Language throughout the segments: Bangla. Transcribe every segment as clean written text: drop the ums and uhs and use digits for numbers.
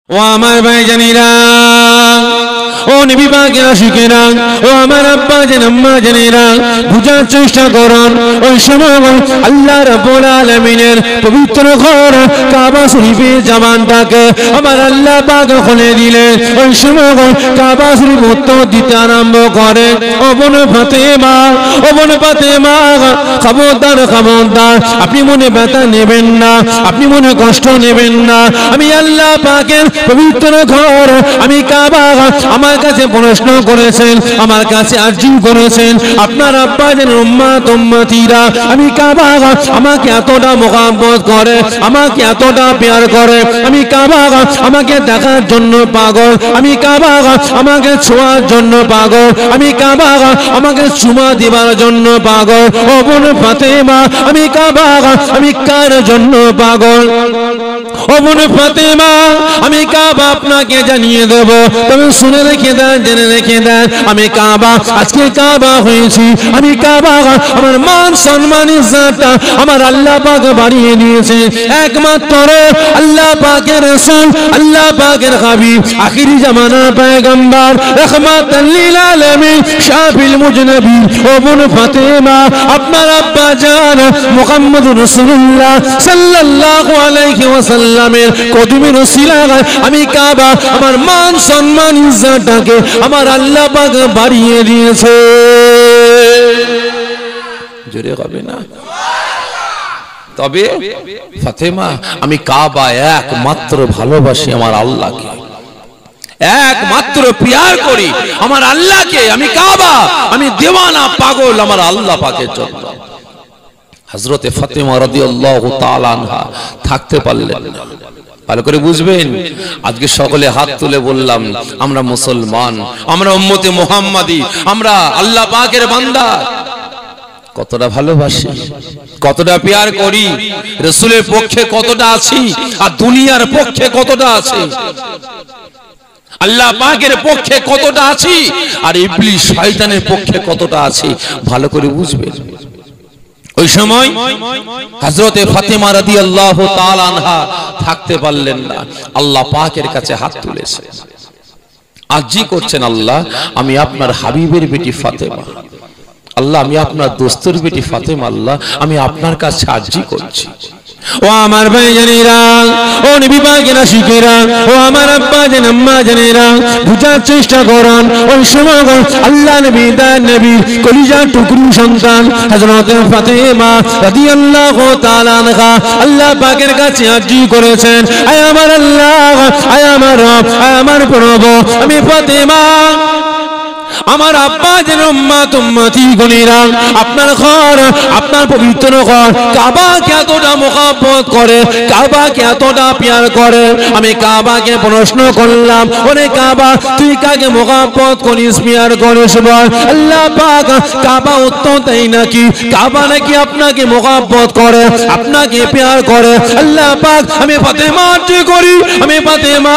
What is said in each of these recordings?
ও আমার ভাইজানেরা, ও নবী পাকের আশিকেরা, ও আমার আব্বা জান আম্মা জানেরা, বুঝার চেষ্টা করুন। ওই সময় আল্লাহ রাব্বুল আলামিনের পবিত্র ঘর কাবা শরীফের জামানটাকে আমার আল্লাহ পাক খুলে দিলেন। ওই সময় কাবা শরীফ উত্তর দিতে আরম্ভ করে, ও বোন ফাতেমা, ও বোন ফাতেমা, খবরদার খবরদার, আপনি মনে ব্যথা নেবেন না, আপনি মনে কষ্ট নেবেন না। আমি আল্লাহ পাকের পবিত্র ঘর, আমি কাবা, আমার কাছে প্রশ্ন করেছেন, আমার কাছে আরজি করেছেন আপনার আব্বা যেন উম্মত উম্মতিরা, আমি কাবা আমাকে এতটা মোহাব্বত করে, আমাকে এতটা প্যার করে, আমি কাবা আমাকে দেখার জন্য পাগল, আমি কাবা আমাকে ছোঁয়ার জন্য পাগল, আমি কাবা আমাকে চুমা দিবার জন্য পাগল। ও বোন ফাতেমা, আমি কাবা আমি কার জন্য পাগল? ও বোন ফাতেমা, আমি কাবা আপনাকে জানিয়ে দেব, তবে শুনে রেখে দেন, জেনে রেখে দেন, আমি কাবা আজকে কাবা হয়েছি, আমি কাবা আমার মান সম্মান ইজ্জতটা আমার আল্লাহ পাক বাড়িয়ে দিয়েছে। একমাত্র আল্লাহ পাকের রাসূল, আল্লাহ পাকের হাবিব, আখিরি জামানার পয়গম্বর, রাহমাতাল লিল আলামিন, শাফিল মুজনবী। ও বোন ফাতেমা, আপনার আব্বা জান মুহাম্মদুর রাসূলুল্লাহ সাল্লাল্লাহু আলাইহি ওয়াসাল্লামের কদমের ওসিলায় আমি কাবা আমার মান সম্মান ইজ্জতটাকে আমার আল্লাহ পাক বাড়িয়ে দিয়েছে। জোরে হবে না? তবে ফাতেমা, আমি কাবা একমাত্র ভালোবাসি আমার আল্লাহকে, একমাত্র প্যার করি আমার আল্লাহকে, আমি কাবা আমি দেওয়ানা পাগল আমার আল্লাহ পাকের জন্য। হযরতে ফাতেমা রাদিয়াল্লাহু তাআলা আনহা থাকতে পারলেন না। ভালো করে বুঝবেন, আজকে সকলে হাত তুলে বললাম আমরা মুসলমান, আমরা উম্মতে মুহাম্মাদি, আমরা আল্লাহ পাকের বান্দা। কতটা ভালোবাসি, কতটা প্যার করি, রাসূলের পক্ষে কতটা আছি আর দুনিয়ার পক্ষে কতটা আছি, আল্লাহ পাকের পক্ষে কতটা আছি আর ইবলিস শয়তানের পক্ষে কতটা আছি, ভালো করে বুঝবেন। ওই সময় হযরতে ফাতেমা রাদিয়াল্লাহু তাআলা আনহা থাকতে পারলেন না, আল্লাহ পাকের কাছে হাত তুলেছে, আরজি করছেন, আল্লাহ আমি আপনার হাবিবের বেটি ফাতেমা, আল্লাহ আমি আপনার দোস্তের বেটি ফাতেমা, আল্লাহ আমি আপনার কাছে আরজি করছি। ও আমার ভাইজানেরা, ও নবী পাকের আশিকেরা, ও আমার আব্বা জান আম্মা জানেরা, বুঝার চেষ্টা করুন। ওই সময় আল্লাহ নবী তার নবী কলিজার টুকরো সন্তান হযরত ফাতেমা রাদিয়াল্লাহু তাআলা আনহা আল্লাহ পাকের কাছে আরজি করেছেন, আয় আমার আল্লাহ, আয় আমার রব, আয় আমার প্রভু, আমি ফাতেমা, আমার আব্বা যেন উম্মত উম্মতি গণেরা আপনার ঘর, আপনার পবিত্র ঘর কাবাকে এতটা মুহাব্বত করে, কাবাকে এতটা প্যার করে। আমি কাবাকে প্রশ্ন করলাম, ওরে কাবা তুই কাকে মুহাব্বত করিস, প্যার করিস বল? আল্লাহ পাক কাবা উত্তর দেয় নাকি, কাবা নাকি আপনাকে মুহাব্বত করে, আপনাকে প্যার করে। আল্লাহ পাক আমি ফাতেমা আরজি করি, আমি ফাতেমা,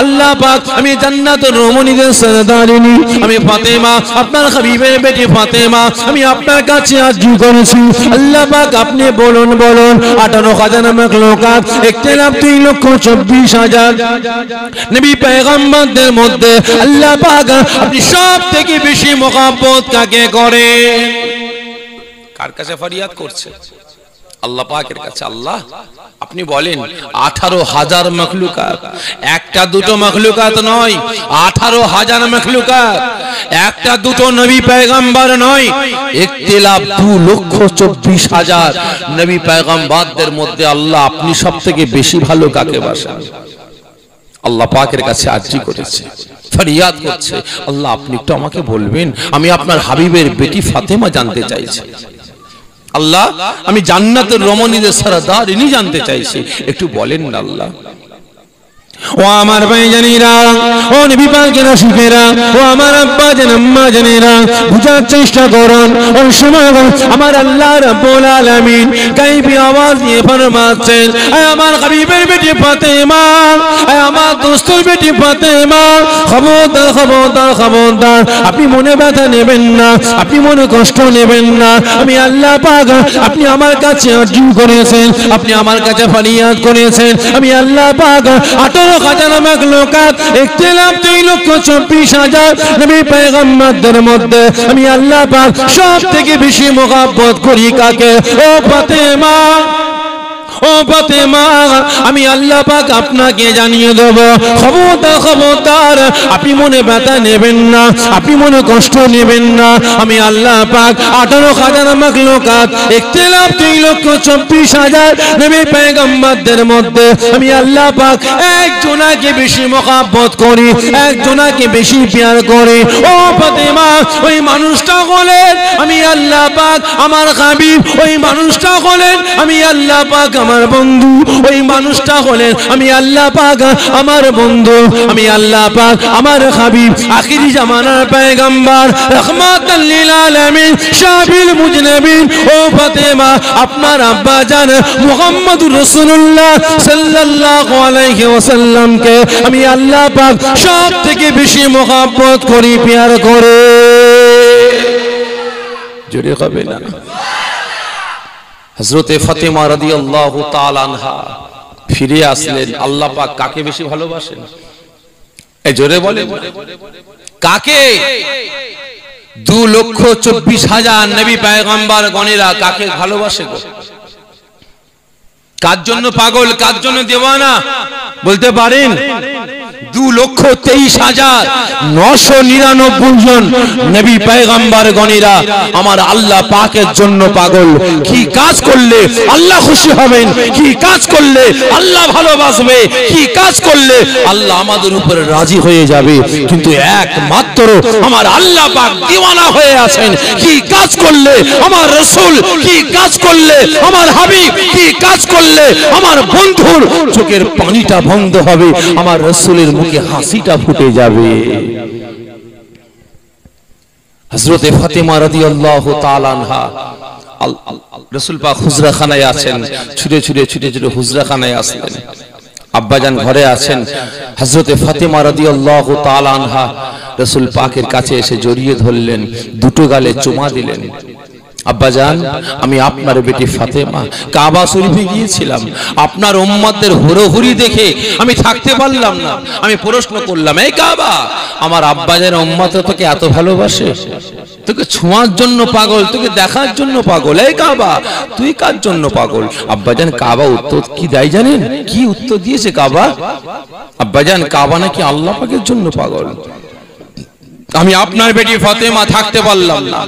আল্লাহ পাক আমি জান্নাতুর রমণীদের সরদারিনী, আমি ফাতেমা আপনার হাবিবের বেটি ফাতেমা, আমি আপনার কাছে আরজি করেছি। আল্লাহ পাক আপনি বলুন, বলুন 58,000 মাখলুকাত, ইখতিলাফ 3,24,000 নবী পয়গম্বরদের মধ্যে আল্লাহ পাক আপনি সব থেকে বেশি মুহাব্বত কাকে করে? কার কাছে ফরিয়াদ করছে? আল্লাহ পাকের কাছে। আল্লাহ আপনি বলেন 18,000 মাখলুকাত, একটা দুটো মাখলুকাত নয়, 18,000 মাখলুকাত, একটা দুটো নবী পয়গম্বর নয়, ইখতিলাফ 2,24,000 নবী পয়গম্বরদের মধ্যে আল্লাহ আপনি সবথেকে বেশি ভালো কাকে বাসেন? আল্লাহ পাকের কাছে আরজি করেছে, ফরিয়াদ করছে, আল্লাহ আপনি একটু আমাকে বলবেন, আমি আপনার হাবিবের বেটি ফাতেমা জানতে চাইছি, আল্লাহ আমি জান্নাতের রমণীদের সরদারিনী জানতে চাইছি, একটু বলেন না আল্লাহ। ও আমার ভাইজানেরা, ও নবী পাকের আশিকেরা, ও আমার আব্বা জান আম্মা জানেরা, বুঝার চেষ্টা করুন। ওই সময় আমার আল্লাহ রাব্বুল আলামিন গায়বী আওয়াজ দিয়ে ফরমাচ্ছেন, আয় আমার হাবিবের বেটি ফাতেমা, আয় আমার দোস্তর বেটি ফাতেমা, খবরদার খবরদার খবরদার, আপনি মনে ব্যথা নেবেন না, আপনি মনে কষ্ট নেবেন না। আমি আল্লাহ পাক, আপনি আমার কাছে আরজু করেছেন, আপনি আমার কাছে ফরিয়াদ করেছেন, আমি আল্লাহ পাক 18,000 মাখলুকাত ইখতিলাফ 3,24,000 নবী পয়গম্বরদের মধ্যে আমি আল্লাহ পাক সব থেকে বেশি মোহাব্বত করি কাকে? ও ফাতেমা, ও ফাতেমা, আমি আল্লাহ পাক আপনাকে জানিয়ে দেব, খবরদার খবরদার, আপনি মনে ব্যথা নেবেন না, আপনি মনে কষ্ট নেবেন না। আমি আল্লাহ পাক 18,000 মাখলুকাত ইখতিলাফ 3,24,000 নবী পয়গম্বরদের মধ্যে আমি আল্লাহ পাক একজনাকে বেশি মোহাব্বত করি, একজনাকে বেশি প্যার করি। ও ফাতেমা, ওই মানুষটা হলেন আমি আল্লাহ পাক আমার হাবিব, ওই মানুষটা হলেন আমি আল্লাহ পাক আমার বন্ধু, ওই মানুষটা হলেন আমি আল্লাহ পাক আমার বন্ধু, আমি আল্লাহ পাক আমার হাবিব, আখিরি জামানার পয়গম্বর, রাহমাতাল লিল আলামিন, শাফিউল মুজনাবিন। ও ফাতেমা, আপনার আব্বা জান মুহাম্মদুর রাসূলুল্লাহ সাল্লাল্লাহু আলাইহি ওয়াসাল্লামকে আমি আল্লাহ পাক সব থেকে বেশি মোহাব্বত করি, প্যার করে। জোরে হবে না? হযরতে ফাতেমা রাদিয়াল্লাহু তাআলা আনহা ফিরে আসলেন। আল্লাহ পাক কাকে বেশি ভালোবাসেন? এই জোরে বলেন, কাকে? 2,24,000 নবী পয়গম্বর গণেরা কাকে ভালোবাসে গো? কার জন্য পাগল, কার জন্য দেওয়ানা বলতে পারেন? 2,23,999 জন নবী পয়গম্বর গণেরা আমার আল্লাহ পাকের জন্য পাগল। কি কাজ করলে আল্লাহ খুশি হবেন, কি কাজ করলে আল্লাহ ভালোবাসবে, কি কাজ করলে আল্লাহ আমাদের উপরে রাজি হয়ে যাবে, কিন্তু একমাত্র আমার আল্লাহ পাক দিওয়ানা হয়ে আছেন। কি কাজ করলে আমার রাসূল, কি কাজ করলে আমার হাবিব, কি কাজ করলে আমার বন্ধুর চোখের পানিটা বন্ধ হবে, আমার রাসূলের মুখে হাসিটা ফুটে যাবে। হযরতে ফাতেমা রাদিয়াল্লাহু তাআলা আনহা রাসূল পাক হুজরাখানায় আছেন, ছুটে ছুটে ছুটে ছুটে হুজরাখানায় আসলেন। আব্বাজান ঘরে আছেন। হযরতে ফাতেমা রাদিয়াল্লাহু তাআলা আনহা রাসূল পাকের কাছে এসে জড়িয়ে ধরলেন, দুটো গালে চুমা দিলেন। আব্বাজান, আমি আপনার বেটি ফাতেমা কাবা শরীফে গিয়েছিলাম, আপনার উম্মতদের হুড়োহুড়ি দেখে আমি থাকতে পারলাম না। আমি প্রশ্ন করলাম, এই কাবা, আমার আব্বাজানের উম্মতরা তোকে এত ভালোবাসে, তোকে ছোঁয়ার জন্য পাগল, তোকে দেখার জন্য পাগল, এই কাবা তুই কার জন্য পাগল? আব্বাজান কাবা উত্তর কি দেয় জানেন? কি উত্তর দিয়েছে কাবা? আব্বাজান, কাবা নাকি আল্লাহ পাকের জন্য পাগল। আমি আপনার বেটি ফাতেমা থাকতে পারলাম না,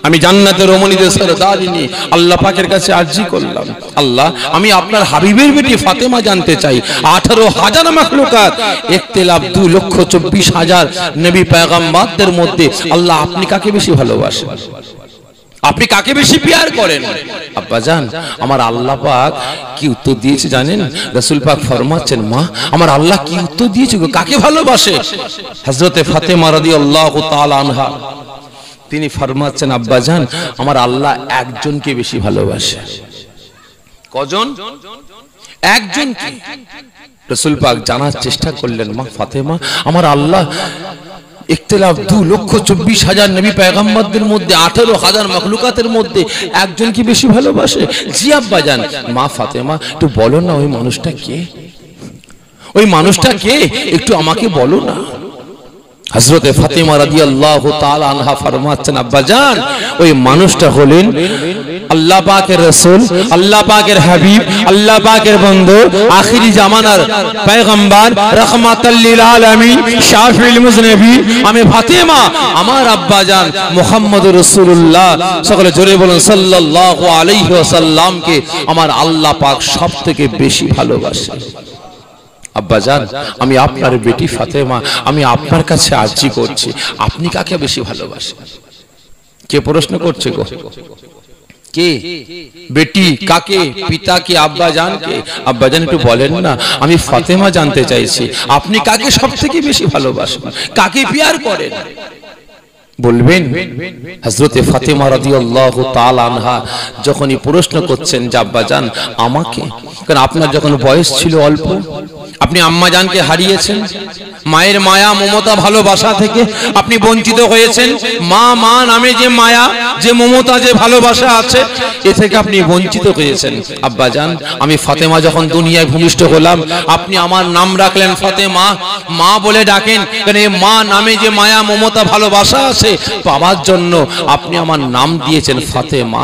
আমি জান্নাতের রমণীদের সরদারিনী আল্লাহ পাকের কাছে আরজি করলাম, আল্লাহ আমি আপনার হাবিবের বেটি ফাতেমা জানতে চাই। 18,000 মাখলুকাত ইখতিলাফ 2,24,000 নবী পয়গম্বরদের মধ্যে আল্লাহ আপনি কাকে বেশি ভালোবাসেন, আপনি কাকে বেশি প্যার করেন? আব্বাজান, আমার আল্লাহ পাক কি উত্তর দিয়েছে জানেন? রাসূল পাক ফরমাচ্ছেন, মা আমার আল্লাহ কি উত্তর দিয়েছে গো, কাকে ভালোবাসে? হযরতে ফাতেমা রাদিয়াল্লাহু তাআলা আনহা তিনি ফরমাচ্ছেন, আব্বাজান আমার আল্লাহ একজনকে বেশি ভালোবাসে। কজন? একজনকে। রাসূল পাক জানার চেষ্টা করলেন, মা ফাতেমা আমার আল্লাহ ইখতিলাফ 2,24,000 নবী পয়গম্বরদের মধ্যে 18,000 মাখলুকাতের মধ্যে একজনকে বেশি ভালোবাসে। জি আব্বাজান। মা ফাতেমা একটু বলো না ওই মানুষটা কে, ওই মানুষটা কে, একটু আমাকে বলো না। হযরতে ফাতেমা রাদিয়াল্লাহু তাআলা আনহা ফরমাচ্ছেন, আব্বাজান ওই মানুষটা হলেন আল্লাহ পাকের রাসূল, আল্লাহ পাকের হাবিব, আল্লাহ পাকের বন্ধু, আখিরি জামানার পয়গম্বর, রাহমাতাল লিল আলামিন, শাফিউল মুজনাবিন। আমি ফাতেমা আমার আব্বাজান মুহাম্মদুর রাসূলুল্লাহ, সকলে জোরে বলুন সাল্লাল্লাহু আলাইহি ওয়াসাল্লামকে আমার আল্লাহ পাক সবথেকে বেশি ভালোবাসে। আব্বাজান আমি আপনার বেটি ফাতেমা, আমি আপনার কাছে আরজি করছি, আপনি কাকে বেশি ভালোবাসেন? কে প্রশ্ন করছে গো? কে? বেটি কাকে? পিতা কি আব্বাজান কে? আব্বাজান একটু বলেন না, আমি ফাতেমা জানতে চাইছি, আপনি কাকে সবথেকে বেশি ভালোবাসেন, কাকে প্যার করেন? বলবেন। হযরতে ফাতেমা রাদিয়াল্লাহু তাআলা আনহা যখনই প্রশ্ন করছেন যে আব্বাজান আমাকে, কারণ আপনার যখন বয়স ছিল অল্প, আপনি আম্মা জানকে হারিয়েছেন, মায়ের মায়া মমতা ভালোবাসা থেকে আপনি বঞ্চিত হয়েছেন। মা মা নামে যে মায়া, যে মমতা, যে ভালোবাসা আছে, এ থেকে আপনি বঞ্চিত হয়েছেন। আব্বা জান, আমি ফাতেমা যখন দুনিয়ায় ভূমিষ্ঠ হলাম, আপনি আমার নাম রাখলেন ফাতেমা, মা বলে ডাকেন, কারণ এই মা নামে যে মায়া মমতা ভালোবাসা আছে পাওয়ার জন্য আপনি আমার নাম দিয়েছেন ফাতেমা।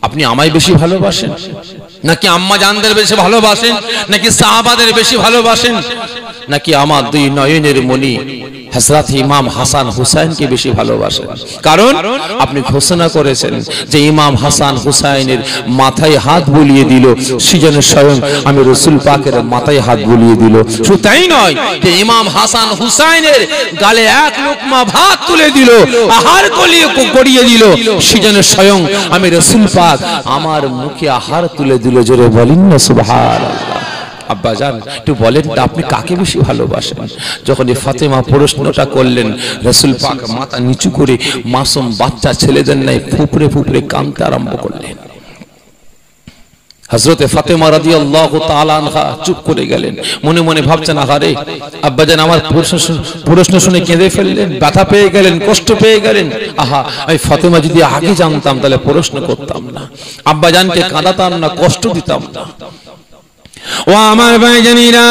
আপনি আমায় বেশি ভালোবাসেন নাকি আম্মা জানদের বেশি ভালোবাসেন, নাকি সাহাবাদের বেশি ভালোবাসেন, নাকি আমার দুই নয়নের মণি হযরত ইমাম হাসান হুসাইনকে বেশি ভালোবাসেন? কারণ আপনি ঘোষণা করেছেন যে ইমাম হাসান হুসাইনের মাথায় হাত বুলিয়ে দিল, সেজন্য স্বয়ং আমি রাসূল পাকের মাথায় হাত বুলিয়ে দিল। শুধু তাই নয়, যে ইমাম হাসান হুসাইনের গালে এক লোকমা ভাত তুলে দিল, আহার করিয়ে দিল, সেজন্য স্বয়ং আমি রাসূল পাক আমার মুখে আহার তুলে দিল। জোরে বলেন না সুবহানাল্লাহ। আব্বা জান, একটু বলেন তো আপনি কাকে বেশি ভালোবাসেন? যখন এই ফাতেমা প্রশ্নটা করলেন, রাসূল পাক মাথা নিচু করে মাসুম বাচ্চা ছেলেদের নাই ফুপড়ে ফুপড়ে কাঁদতে আরম্ভ করলেন। হযরতে ফাতেমা রাদিয়াল্লাহু তাআলা আনহা চুপ করে গেলেন, মনে মনে ভাবছেন, আহারে আব্বা জান আমার প্রশ্ন শুনে কেঁদে ফেললেন, ব্যথা পেয়ে গেলেন, কষ্ট পেয়ে গেলেন। আহা, এই ফাতেমা যদি আগে জানতাম তাহলে প্রশ্ন করতাম না, আব্বা জানকে কাঁদাতাম না, কষ্ট দিতাম না। ও আমার ভাইজানেরা,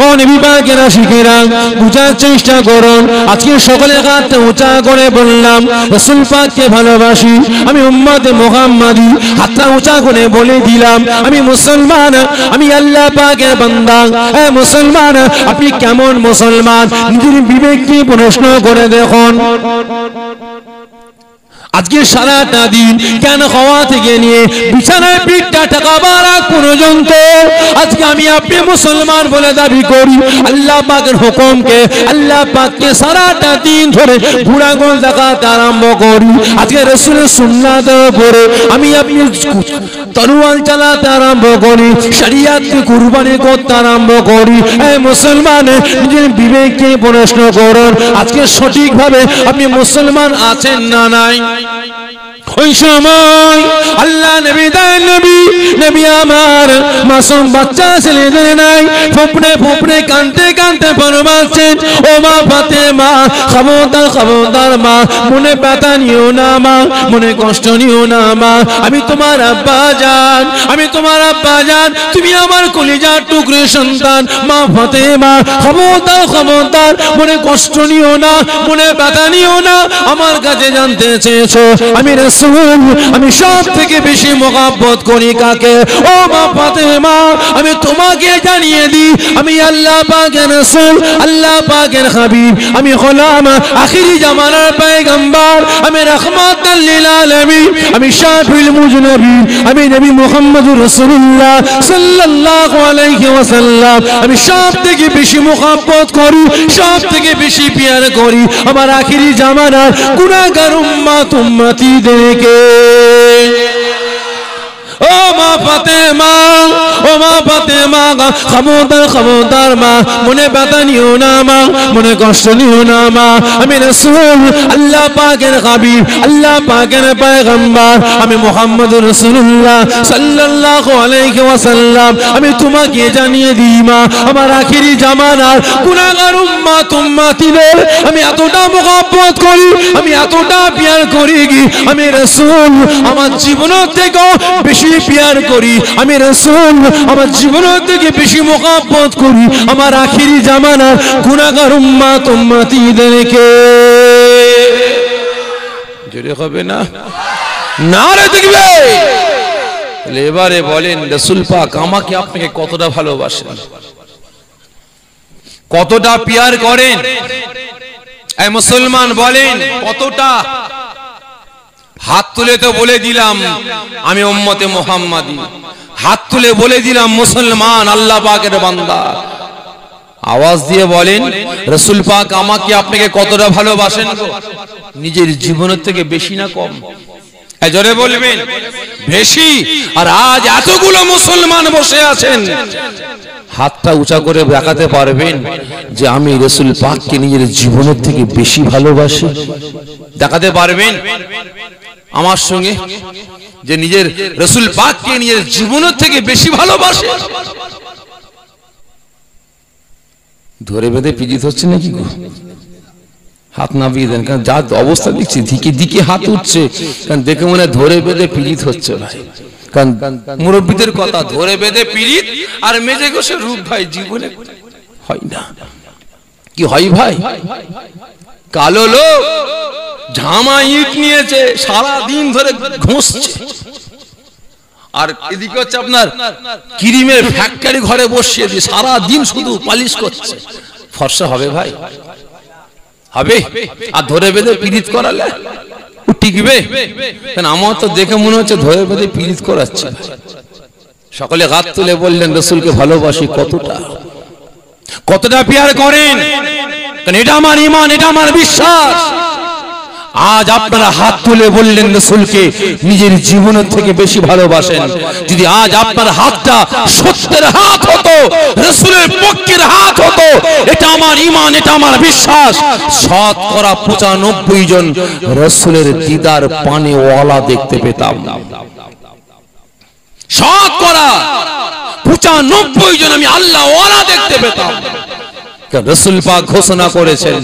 ও নবী পাকের আশিকেরা, বুঝার চেষ্টা করুন। আজকে সকলে হাত উঁচা করে বললাম রাসূল পাককে ভালোবাসি, আমি উম্মতে মুহাম্মাদি। হাতটা উঁচা করে বলে দিলাম আমি মুসলমান, আমি আল্লাহ পাকের বান্দা। এ মুসলমান, আপনি কেমন মুসলমান? নিজের বিবেককে প্রশ্ন করে দেখুন। আজকে সারাটা দিন জ্ঞান হওয়া থেকে নিয়ে বিছানায় পিঠটা ঠেকাবার আগ পর্যন্ত আজকে আমি আপনি মুসলমান বলে দাবি করি। আল্লাহ পাকের হুকুমকে, আল্লাহ পাককে সারাটা দিন ধরে ঘোরাঘোর দেখাতে আরম্ভ করি। আজকে রাসূলের সুন্নাতের উপরে আমি আপনি তরোয়াল চালাতে আরম্ভ করি, শরিয়াতকে কুরবানি করতে আরম্ভ করি। এই মুসলমান, নিজের বিবেককে প্রশ্ন করুন, আজকে সঠিকভাবে আপনি মুসলমান আছেন না নাই? ওই সময় আল্লাহ নবী দেন, নবী আমার মাসুম বাচ্চা ছেলেদের নাই ফুপড়ে ফুপড়ে কাঁদতে কাঁদতে ফরমাচ্ছেন, ও মা ফাতেমা, খবরদার খবরদার মা, মনে ব্যথা নিও না মা, মনে কষ্ট নিও না মা, আমি তোমার আব্বা জান, আমি তোমার আব্বা জান, তুমি আমার কলিজার টুকরো সন্তান। মা ফাতেমা, খবরদার খবরদার, মনে কষ্ট নিও না, মনে ব্যথা নিও না। আমার কাছে জানতে চেয়েছো আমি রাসূল, আমি সব থেকে বেশি মহব্বত করি কাকে? ও মা ফাতেমা, আমি তোমাকে জানিয়ে দিই, আমি আল্লাহ পাকের রাসূল, আল্লাহ পাকের হাবিব, আমি গোলাম আখিরি জামানার পয়গম্বর, আমি রাহমাতাল লিল আলামিন, আমি শাফিউল মুজনাবিন, আমি নবী মুহাম্মদুর রাসূলুল্লাহ সাল্লাল্লাহু আলাইহি ওয়াসাল্লাম। আমি সব থেকে বেশি মহব্বত করি, সব থেকে বেশি প্যার করি আমার আখিরি জামানার গুনাহগার উম্মত উম্মতিদেরকে। ও মা ফাতেমা, ও মা ফাতেমা, খবরদার খবরদার মা, মনে ব্যথা নিও না মা, মনে কষ্ট নিও না মা, আমি রাসূল, আল্লাহ পাকের হাবিব, আল্লাহ পাকের পয়গম্বর, আমি মুহাম্মদুর রাসূলুল্লাহ সাল্লাল্লাহু আলাইহি ওয়াসাল্লাম। আমি তোমাকে জানিয়ে দিই মা, আমার আখিরি জামানার গুনাহগার উম্মত উম্মতিদের আমি এতটা মহব্বত করি, আমি এতটা প্যার করি কি আমি রাসূল আমার জীবন থেকে বেশি প্যার করি, আমি রাসূল আমার জীবন থেকে বেশি মহব্বত করি আমার আখিরি জামানার গুনাহগার উম্মত উম্মতিদেরকে। জোরে হবে না? নারে দেখবে। এবারে বলেন রাসূল পাক আমাকে আপনাকে কতটা ভালোবাসেন, কতটা প্যার করেন? এই মুসলমান বলেন কতটা? হাত তুলে তো বলে দিলাম আমি উম্মতে মুহাম্মাদি, হাত তুলে বলে দিলাম মুসলমান, আল্লাহ পাকের বান্দা। আওয়াজ দিয়ে বলেন রাসূল পাক আমাকে আপনাকে কতটা ভালোবাসেন? নিজের জীবনের থেকে বেশি না কম? জোরে বলবেন বেশি। আর আজ এতগুলো মুসলমান বসে আছেন, হাতটা উঁচা করে দেখাতে পারবেন যে আমি রাসূল পাককে নিজের জীবনের থেকে বেশি ভালোবাসি? দেখাতে পারবেন আমার সঙ্গে যে নিজের রাসূল পাককে নিজের জীবনের থেকে বেশি ভালোবাসে? ধরে বেঁধে পীড়িত হচ্ছে নাকি গো? হাত না বিয়ে দেন, কারণ যা অবস্থা দেখছি দিকে দিকে হাত উঠছে, কারণ দেখে মনে ধরে বেঁধে পীড়িত হচ্ছে ভাই। কারণ মুরব্বীদের কথা, ধরে বেঁধে পীড়িত আর মেজে গোসে রূপ ভাই জীবনে হয় না। কি হয় ভাই? কালো লোক ঝামা ইট নিয়েছে, সারা দিন ধরে ঘষছে, আর এদিকে হচ্ছে আপনার ক্রিমের ফ্যাক্টরি ঘরে বসিয়ে দিয়ে সারা দিন শুধু পালিশ করছে। ফর্সা হবে ভাই? হবে? আর ধরে বেঁধে পীড়িত করালে টিকবে? আমার তো দেখে মনে হচ্ছে ধরে বেঁধে পীড়িত করাচ্ছে। সকলে হাত তুলে বললেন রাসূলকে ভালোবাসি। কতটা কতটা প্যার করেন? কারণ এটা আমার ঈমান, এটা আমার বিশ্বাস। আজ আপনারা হাত তুলে বললেন রাসূলকে নিজের জীবনের থেকে বেশি ভালোবাসেন। যদি আজ আপনার হাতটা সত্যের হাত হতো, রাসূলের পক্ষের হাত হতো, এটা আমার ঈমান, এটা আমার বিশ্বাস। শতকরা 95 জন রাসূলের দিদার পানে ওয়ালা দেখতে পেতাম। শতকরা 95 জন আমি আল্লাহ ওয়ালা দেখতে পেতাম। রাসূল পাক ঘোষণা করেছেন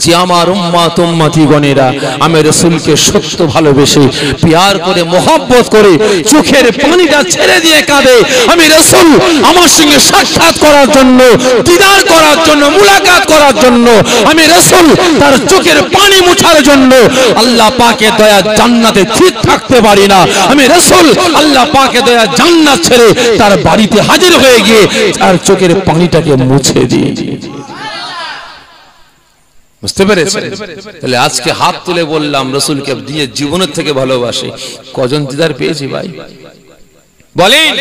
যে আমার উম্মত উম্মতিগণেরা আমি রাসূলকে সত্য ভালোবেসে প্যার করে মহব্বত করে চোখের পানিটা ছেড়ে দিয়ে কাঁদে। আমি রাসূল আমার সঙ্গে সাক্ষাৎ করার জন্য, দিদার করার জন্য, মুলাকাত করার জন্য, আমি রাসূল তার চোখের পানি মুছার জন্য আল্লাহ পাকের দয়া জান্নাতে ঠিক থাকতে পারি না। আমি রাসূল আল্লাহ পাকের দয়া জান্নাত ছেড়ে তার বাড়িতে হাজির হয়ে গিয়ে তার চোখের পানিটাকে মুছে দিই। বুঝতে পেরেছেন? তাহলে আজকে হাত তুলে বললাম রাসূলকে দিয়ে জীবনের থেকে ভালোবাসি। কজন দিদার পেয়েছি ভাই বলেন?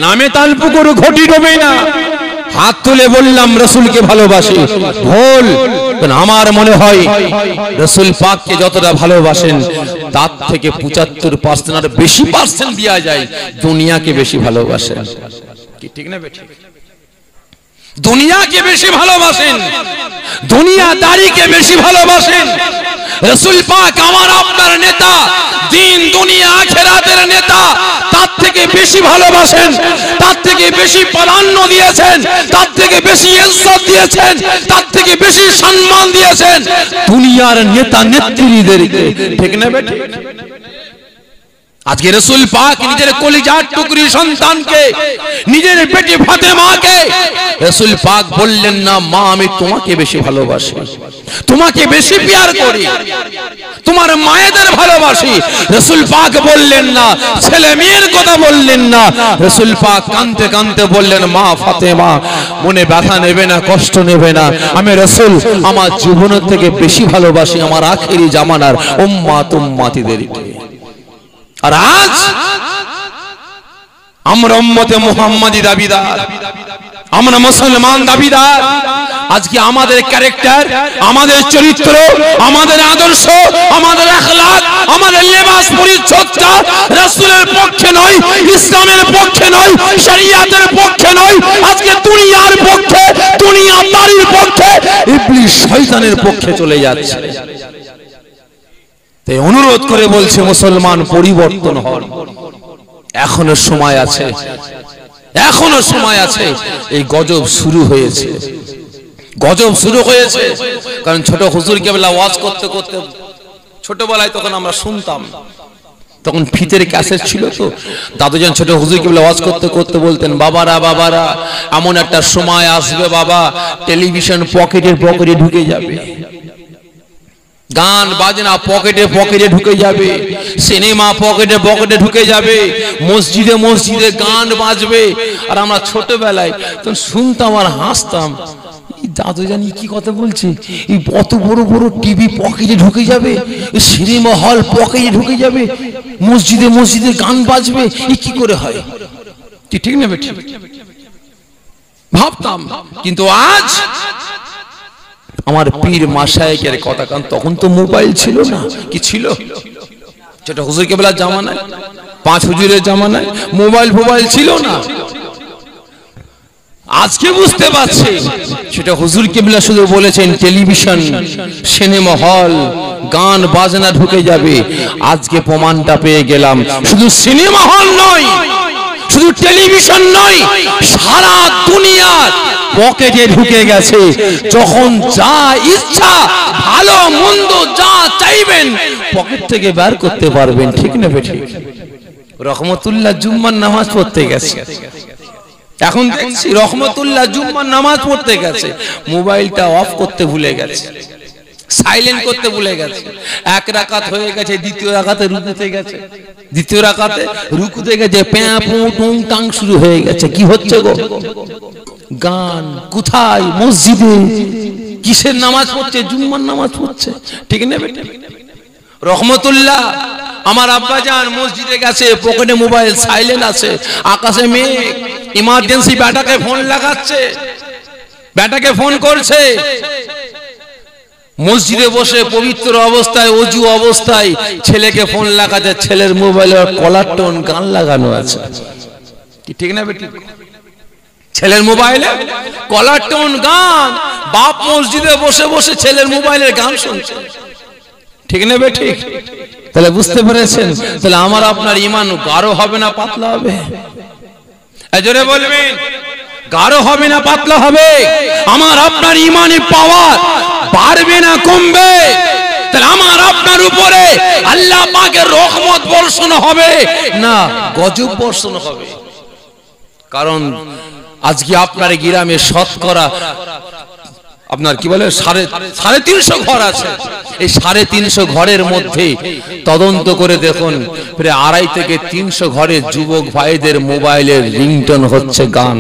নামে তালপুকুর ঘটি ডোবে না। হাত তুলে বললাম রাসূলকে ভালোবাসি। ভুল। আমার মনে হয় রাসূল পাককে যতটা ভালোবাসেন তার থেকে 75% আর বেশি পার্সেন্ট দেয়া যায় দুনিয়াকে বেশি ভালোবাসেন। কি ঠিক না বেঠিক? দুনিয়াকে বেশি ভালোবাসেন, দুনিয়াদারিকে বেশি ভালোবাসেন। রাসূল পাক আমার আপনার নেতা, দিন দুনিয়া আখিরাতের নেতা, তার থেকে বেশি ভালোবাসেন, তার থেকে বেশি প্রাধান্য দিয়েছেন, তার থেকে বেশি ইজ্জত দিয়েছেন, তার থেকে বেশি সম্মান দিয়েছেন দুনিয়ার নেতা নেত্রীদেরকে। ঠিক না বেঠিক? আজকে রাসূল পাক নিজের কলিজার টুকরি সন্তানকে, নিজের বেটি ফাতেমাকে রাসূল পাক বললেন না মা আমি তোমাকে বেশি ভালোবাসি, তোমাকে বেশি প্যার করি, তোমার মায়েদের ভালোবাসি। রাসূল পাক বললেন না, ছেলে মেয়ের কথা বললেন না। রাসূল পাক কাঁদতে কাঁদতে বললেন মা ফাতেমা মনে ব্যথা নেবে না, কষ্ট নেবে না, আমি রাসূল আমার জীবনের থেকে বেশি ভালোবাসি আমার আখেরি জামানার উম্মত উম্মতিদেরকে। আর আজ আমরা উম্মতে মুহাম্মাদি দাবিদার, আমরা মুসলমান দাবিদার। আজকে আমাদের ক্যারেক্টার, আমাদের চরিত্র, আমাদের আদর্শ, আমাদের আখলাক, আমাদের লেবাস পরিচ্ছদটা রাসূলের পক্ষে নয়, ইসলামের পক্ষে নয়, শরীয়তের পক্ষে নয়। আজকে দুনিয়ার পক্ষে, দুনিয়াদারির পক্ষে, ইবলিস শয়তানের পক্ষে চলে যাচ্ছে। তাই অনুরোধ করে বলছে মুসলমান পরিবর্তন হন। এখনো সময় আছে, এখনো সময় আছে। এই গজব শুরু হয়েছে, গজব শুরু হয়েছে। কারণ ছোট হুজুর কেবলা ওয়াজ করতে করতে ছোটবেলায় তখন আমরা শুনতাম, তখন ফিতের ক্যাসেট ছিল তো, দাদুজান ছোট হুজুর কেবলা ওয়াজ করতে করতে বলতেন বাবারা বাবারা এমন একটা সময় আসবে বাবা টেলিভিশন পকেটে পকেটে ঢুকে যাবে, গান বাজনা পকেটে পকেটে ঢুকে যাবে, সিনেমা পকেটে পকেটে ঢুকে যাবে, মসজিদে মসজিদে গান বাজবে। আর আমরা ছোটবেলায় তখন শুনতাম আর হাসতাম, দাদু জানি কি কথা বলছে, এই অত বড় বড় টিভি পকেটে ঢুকে যাবে, সিনেমা হল পকেটে ঢুকে যাবে, মসজিদে মসজিদে গান বাজবে, এই কি করে হয়? ঠিক না বেঠিক? ভাবতাম। কিন্তু আজ আমার পীর মাশায়েখের কথা, কারণ তখন তো মোবাইল ছিল না, কি ছিল? ছোট হুজুর কেবলার জামানায়, পাঁচ হুজুরের জামানায় মোবাইল ফোবাইল ছিল না। আজকে বুঝতে পারছি সেটা হুজুর কেবলা শুধু বলেছেন টেলিভিশন, সিনেমা হল, গান বাজনা ঢুকে যাবে। আজকে প্রমাণটা পেয়ে গেলাম, শুধু সিনেমা হল নয়, শুধু টেলিভিশন নয়, সারা দুনিয়ার পকেটে ঢুকে গেছে। যখন যা ইচ্ছা ভালো মন্দ যা চাইবেন পকেট থেকে বের করতে পারবেন, ঠিক না বেঠিক? রহমতুল্লাহ জুম্মার নামাজ পড়তে গেছে, এখন দেখছি রহমতুল্লাহ জুম্মার নামাজ পড়তে গেছে, মোবাইলটা অফ করতে ভুলে গেছে, সাইলেন্ট করতে ভুলে গেছে। এক রাকাত হয়ে গেছে, দ্বিতীয় রাকাতে রুকুতে গেছে, দ্বিতীয় রাকাতে রুকুতে গেছে, প্যাঁ পু টুং টাং শুরু হয়ে গেছে। কি হচ্ছে গো? গান। কোথায়? মসজিদে। কিসের নামাজ পড়ছে? জুম্মার নামাজ পড়ছে, ঠিক না বেটা? রহমতুল্লাহ আমার আব্বাজান মসজিদে গেছে, পকেটে মোবাইল, সাইলেন্ট আছে, আকাশে মেঘ, ইমার্জেন্সি বেটাকে ফোন লাগাচ্ছে, বেটাকে ফোন করছে। মসজিদে বসে পবিত্র অবস্থায়, অজু অবস্থায় ছেলেকে ফোন লাগাচ্ছে, ছেলের মোবাইলে কলার টোন গান লাগানো আছে, ঠিক না বেটি? ছেলের মোবাইলে কলার টোন গান, বাপ মসজিদে বসে বসে ছেলের মোবাইলের গান শুনছে, ঠিক না বেটি? তাহলে বুঝতে পেরেছেন, তাহলে আমার আপনার ঈমান গাঢ় হবে না পাতলা হবে? জোরে বলবেন, গাঢ় হবে না পাতলা হবে? আমার আপনার ঈমানে পাওয়ার বাড়বে না কমবে? তাহলে আমার আপনার উপরে আল্লাহ পাকের রহমত বর্ষণ হবে না গজব বর্ষণ হবে? কারণ আজকে আপনার গ্রামে শতকরা আপনার কি বলে 350 ঘর আছে। এই 350 ঘরের মধ্যে তদন্ত করে দেখুন প্রায় 2.5 থেকে 300 ঘরের যুবক ভাইদের মোবাইলের রিংটোন হচ্ছে গান,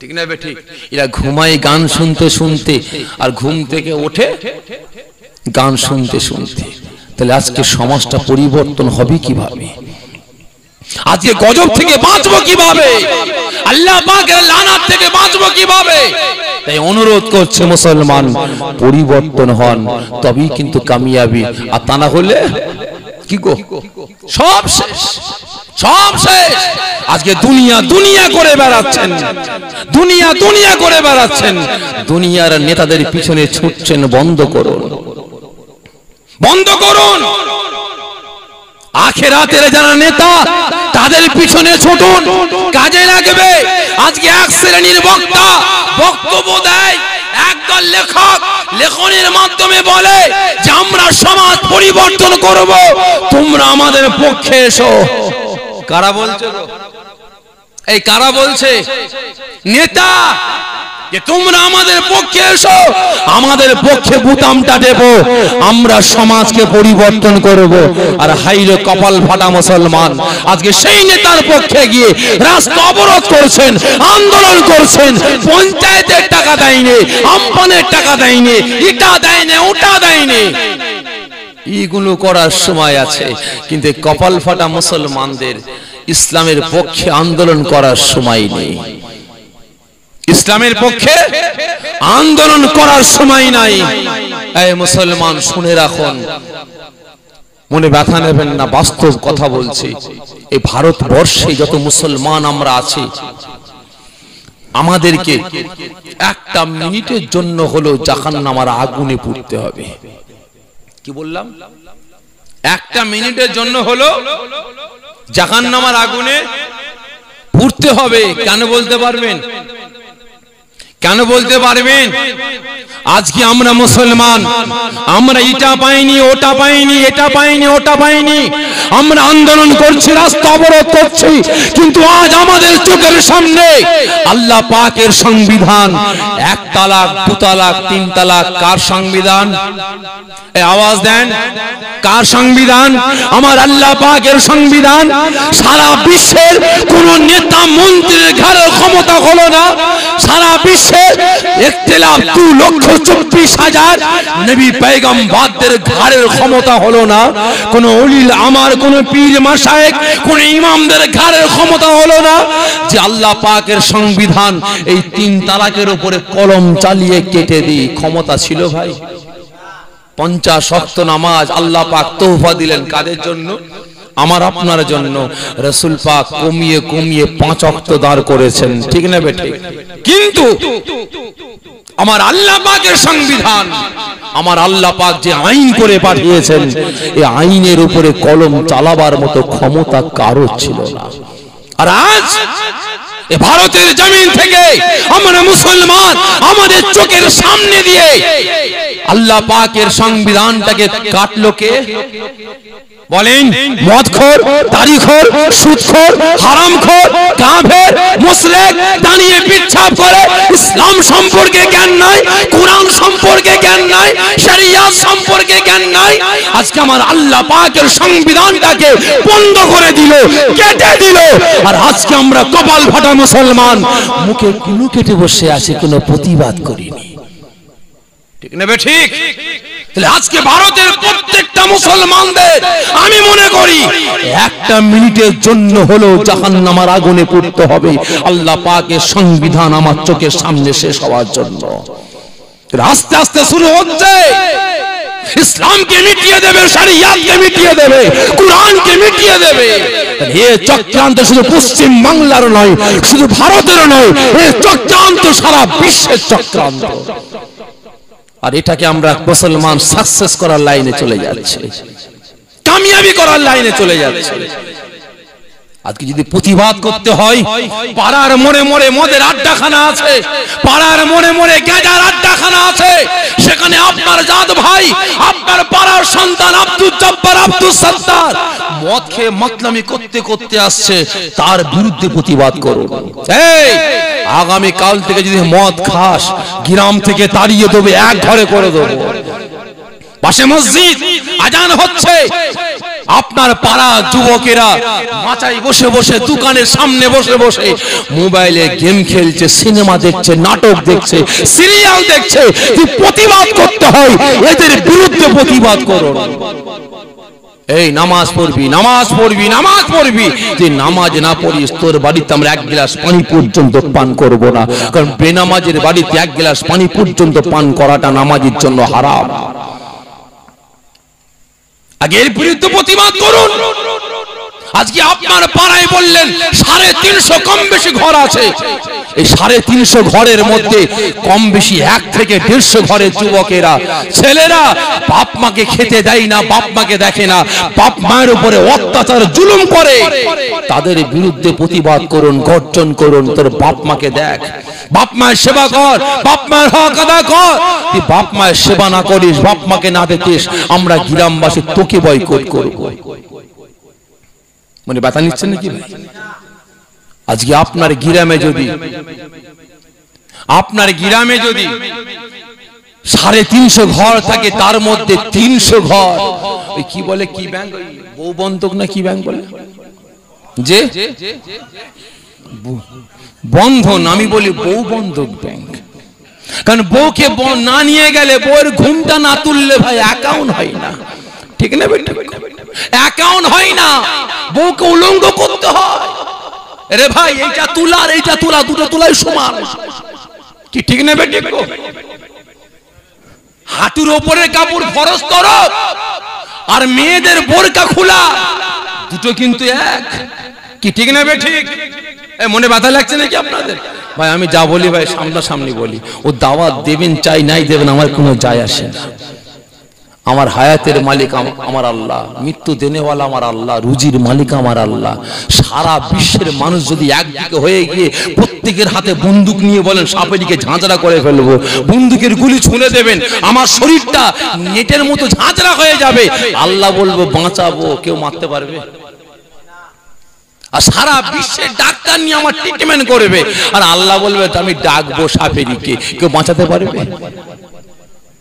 ঠিক না বেঠিক? এরা ঘুমায় গান শুনতে শুনতে, আর ঘুম থেকে ওঠে গান শুনতে শুনতে। তাহলে আজকে সমাজটা পরিবর্তন হবে কিভাবে? আজকে গজব থেকে বাঁচবো কিভাবে? আল্লাহ পাকের লানাত থেকে বাঁচবো কিভাবে? তাই অনুরোধ করছে মুসলমান, পরিবর্তন হন, তবেই কিন্তু কামিয়াবি। আর তা না হলে কি গো, সব শেষ, সব শেষ। আজকে দুনিয়া দুনিয়া করে বেড়াচ্ছেন, দুনিয়া দুনিয়া করে বেড়াচ্ছেন, দুনিয়ার নেতাদের পিছনে ছুটছেন। বন্ধ করুন, বন্ধ করুন। আখিরাতের যারা নেতা তাদের পিছনে ছুটুন, কাজে লাগবে। আজকে এক শ্রেণীর বক্তা বক্তব্য দেয়, একদল লেখক লেখনের মাধ্যমে বলে যে আমরা সমাজ পরিবর্তন করব, তোমরা আমাদের পক্ষে এসো। কারা বলছে? এই কারা বলছে? নেতা, যে তোমরা আমাদের পক্ষে এসো, আমাদের পক্ষে বুতামটা দেব, আমরা সমাজকে পরিবর্তন করব। আর হাইরে কপাল ফাটা মুসলমান আজকে সেই নেতার পক্ষে গিয়ে রাস্তা অবরোধ করছেন, আন্দোলন করছেন। পঞ্চায়েতের টাকা দেয়নি, আমপানের টাকা দেয়নি, এটা দেয়নি, ওটা দেয়নি। এইগুলো করার সময় আছে, কিন্তু কপাল ফাটা মুসলমানদের ইসলামের পক্ষে আন্দোলন করার সময় নেই, ইসলামের পক্ষে আন্দোলন করার সময় নাই। এই মুসলমান শুনে রাখুন, মনে ব্যথা নেবেন না, বাস্তব কথা বলছি। এই ভারতবর্ষে যত মুসলমান আমরা আছি, আমাদেরকে একটা মিনিটের জন্য হলো জাহান্নামের আগুনে পুড়তে হবে। কি বললাম? একটা মিনিটের জন্য হলো জাহান্নামের আগুনে পুড়তে হবে। কেন বলতে পারবেন? কেন বলতে পারবেন? আজকে আমরা মুসলমান, আমরা এটা পাইনি, ওটা পাইনি, এটা পাইনি, ওটা পাইনি, আমরা আন্দোলন করছি, রাস্তা অবরোধ করছি, কিন্তু আজ আমাদের চোখের সামনে আল্লাহ পাকের সংবিধান, 1 তালাক, 2 তালাক, 3 তালাক। কার সংবিধান? এই আওয়াজ দেন, কার সংবিধান? আমার আল্লাহ পাকের সংবিধান। সারা বিশ্বের কোন নেতা মন্ত্রীর ঘরের ক্ষমতা হলো না। সারা বিশ্বের ইখতিলাফ 2,24,000 নবী পয়গম্বরদের ঘরের ক্ষমতা হলো না। কোন ওলিল আমার, কোন পীর মাশায়েখ, কোন ইমামদের ঘরের ক্ষমতা হলো না যে আল্লাহ পাকের সংবিধান এই 3 তালাকের উপরে কলম চালিয়ে কেটে দিই। ক্ষমতা ছিল ভাই? 50 ওয়াক্ত নামাজ আল্লাহ পাক তোহফা দিলেন কাদের জন্য? আমার আপনার জন্য। রাসূল পাক কমিয়ে কমিয়ে 5 ওয়াক্ত দাঁড় করেছেন, ঠিক না বেঠিক? কিন্তু আমার আল্লাহ পাকের সংবিধান, আমার আল্লাহ পাক যে আইন করে পাঠিয়েছেন, এই আইনের উপরে কলম চালাবার মতো ক্ষমতা কারো ছিল না। আর আজ এ ভারতের জমিন থেকে আমরা মুসলমান আমাদের চোখের সামনে দিয়ে আল্লাহ পাকের সংবিধানটাকে কাটলো কে বলেন? মদখোর, তারিখোর, সুদখোর, হারামখোর, কাফের, মুশরিক দাঁড়িয়ে পিচ্ছাপ করে ইসলাম সম্পর্কে জ্ঞান নাই, কোরআন সম্পর্কে জ্ঞান নাই, শরিয়ত সম্পর্কে জ্ঞান নাই। আজকে আমার আল্লাহ পাকের সংবিধানটাকে বন্ধ করে দিল, কেটে দিল, আর আজকে আমরা কপাল ফাটা মুসলমান মুখে কুলু কেটে বসে আছি, কোনো প্রতিবাদ করিনি। ঠিক নেবে ঠিক? তাহলে আজকে ভারতের প্রত্যেকটা মুসলমানদের আমি মনে করি একটা মিনিটের জন্য হলো জাহান্নামের আগুনে পড়তে হবে আল্লাহ পাকের সংবিধান আমার চোখের সামনে শেষ হওয়ার জন্য। আস্তে আস্তে শুরু হচ্ছে, ইসলামকে মিটিয়ে দেবে, শরিয়তকে মিটিয়ে দেবে, কোরআনকে মিটিয়ে দেবে। এই চক্রান্ত শুধু পশ্চিম বাংলার নয়, শুধু ভারতের নয়, এই চক্রান্ত সারা বিশ্বের চক্রান্ত। আর এটাকে আমরা মুসলমান সাকসেস করার লাইনে চলে যাচ্ছে, কামিয়াবি করার লাইনে চলে যাচ্ছে। আজকে যদি প্রতিবাদ করতে হয়, পাড়ার মোড়ে মোড়ে মদের আড্ডাখানা আছে, পাড়ার মোড়ে মোড়ে গাঁজার আড্ডাখানা আছে, সেখানে আপনার জাত ভাই, আপনার পাড়ার সন্তান আব্দুল জব্বার, আব্দুল সত্তার মদ খেয়ে মাতলামি করতে করতে আসছে, তার বিরুদ্ধে প্রতিবাদ করুন। এই আগামী কাল থেকে যদি মদ খাস, গ্রাম থেকে তাড়িয়ে দেবে, এক ঘরে করে দেবো। পাশে মসজিদ, আজান হচ্ছে, আপনার পাড়া যুবকেরা মাচায় বসে বসে, দোকানের সামনে বসে বসে মোবাইলে গেম খেলছে, সিনেমা দেখছে, নাটক দেখছে, সিরিয়াল দেখছে। প্রতিবাদ করতে হয়, এদের বিরুদ্ধে প্রতিবাদ করুন। এই নামাজ পড়বি, নামাজ পড়বি, নামাজ পড়বি, যে নামাজ না পড়িস তোর বাড়িতে আমরা এক গ্লাস পানি পর্যন্ত পান করব না, কারণ বেনামাজের বাড়িতে এক গ্লাস পানি পর্যন্ত পান করাটা নামাজের জন্য হারাম। আগে এর বিরুদ্ধে প্রতিবাদ করুন। আজকে আপনার পাড়ায় বললেন 350 কম বেশি ঘর আছে, এই 350 ঘরের মধ্যে কম বেশি 1 থেকে 150 ঘরের যুবকেরা, ছেলেরা বাপ মাকে খেতে দেয় না, বাপ মাকে দেখে না, বাপ মায়ের উপরে অত্যাচার জুলুম করে। তাদের বিরুদ্ধে প্রতিবাদ করুন, গর্জন করুন। তোর বাপ মাকে দেখ, বাপ মায়ের সেবা কর, বাপ মায়ের হক আদায় কর। তুই বাপ মায়ের সেবা না করিস, বাপ মাকে না দেখিস, আমরা গ্রামবাসী তোকে বয়কট করব। মানে ব্যথা নিচ্ছেন নাকি? আজকে আপনার গ্রামে যদি 350 ঘর থাকে, তার মধ্যে 300 ঘর ওই কি বলে, কি ব্যাংক, বউ বন্ধক না কি ব্যাংক বলে, যে বন্ধন, আমি বলি বউ বন্ধক ব্যাংক। কারণ বউকে না নিয়ে গেলে, বউয়ের ঘুমটা না তুললে ভাই অ্যাকাউন্ট হয় না। ঠিক না? অ্যাকাউন্ট হয় না, বউকে উলঙ্গ করতে হয়। আরে ভাই এইটা তুলা আর এইটা তুলা, দুটো তুলাই সমান, কি ঠিক না? হাঁটুর ওপরের কাপড় ফরজ তরফ, আর মেয়েদের বোরকা খোলা, দুটো কিন্তু এক, কি ঠিক না? ঠিক। মনে ব্যথা লাগছে নাকি আপনাদের? ভাই আমি যা বলি ভাই সামনাসামনি বলি। ও দাওয়াত দেবেন চাই নাই দেবেন আমার কোনো যায় আসে না। আমার হায়াতের মালিক আমার আল্লাহ, মৃত্যু দেনেওয়ালা আমার আল্লাহ, রুজির মালিক আমার আল্লাহ। সারা বিশ্বের মানুষ যদি একদিকে হয়ে গিয়ে প্রত্যেকের হাতে বন্দুক নিয়ে বলেন সাপেরিকে ঝাঁঝরা করে ফেলবো, বন্দুকের গুলি ছুঁড়ে দেবেন, আমার শরীরটা নেটের মতো ঝাঁঝরা হয়ে যাবে, আল্লাহ বলবো বাঁচাবো, কেউ মারতে পারবে? আর সারা বিশ্বের ডাক্তার নিয়ে আমার ট্রিটমেন্ট করবে, আর আল্লাহ বলবে আমি ডাকবো সাপেরিকে, কেউ বাঁচাতে পারবে?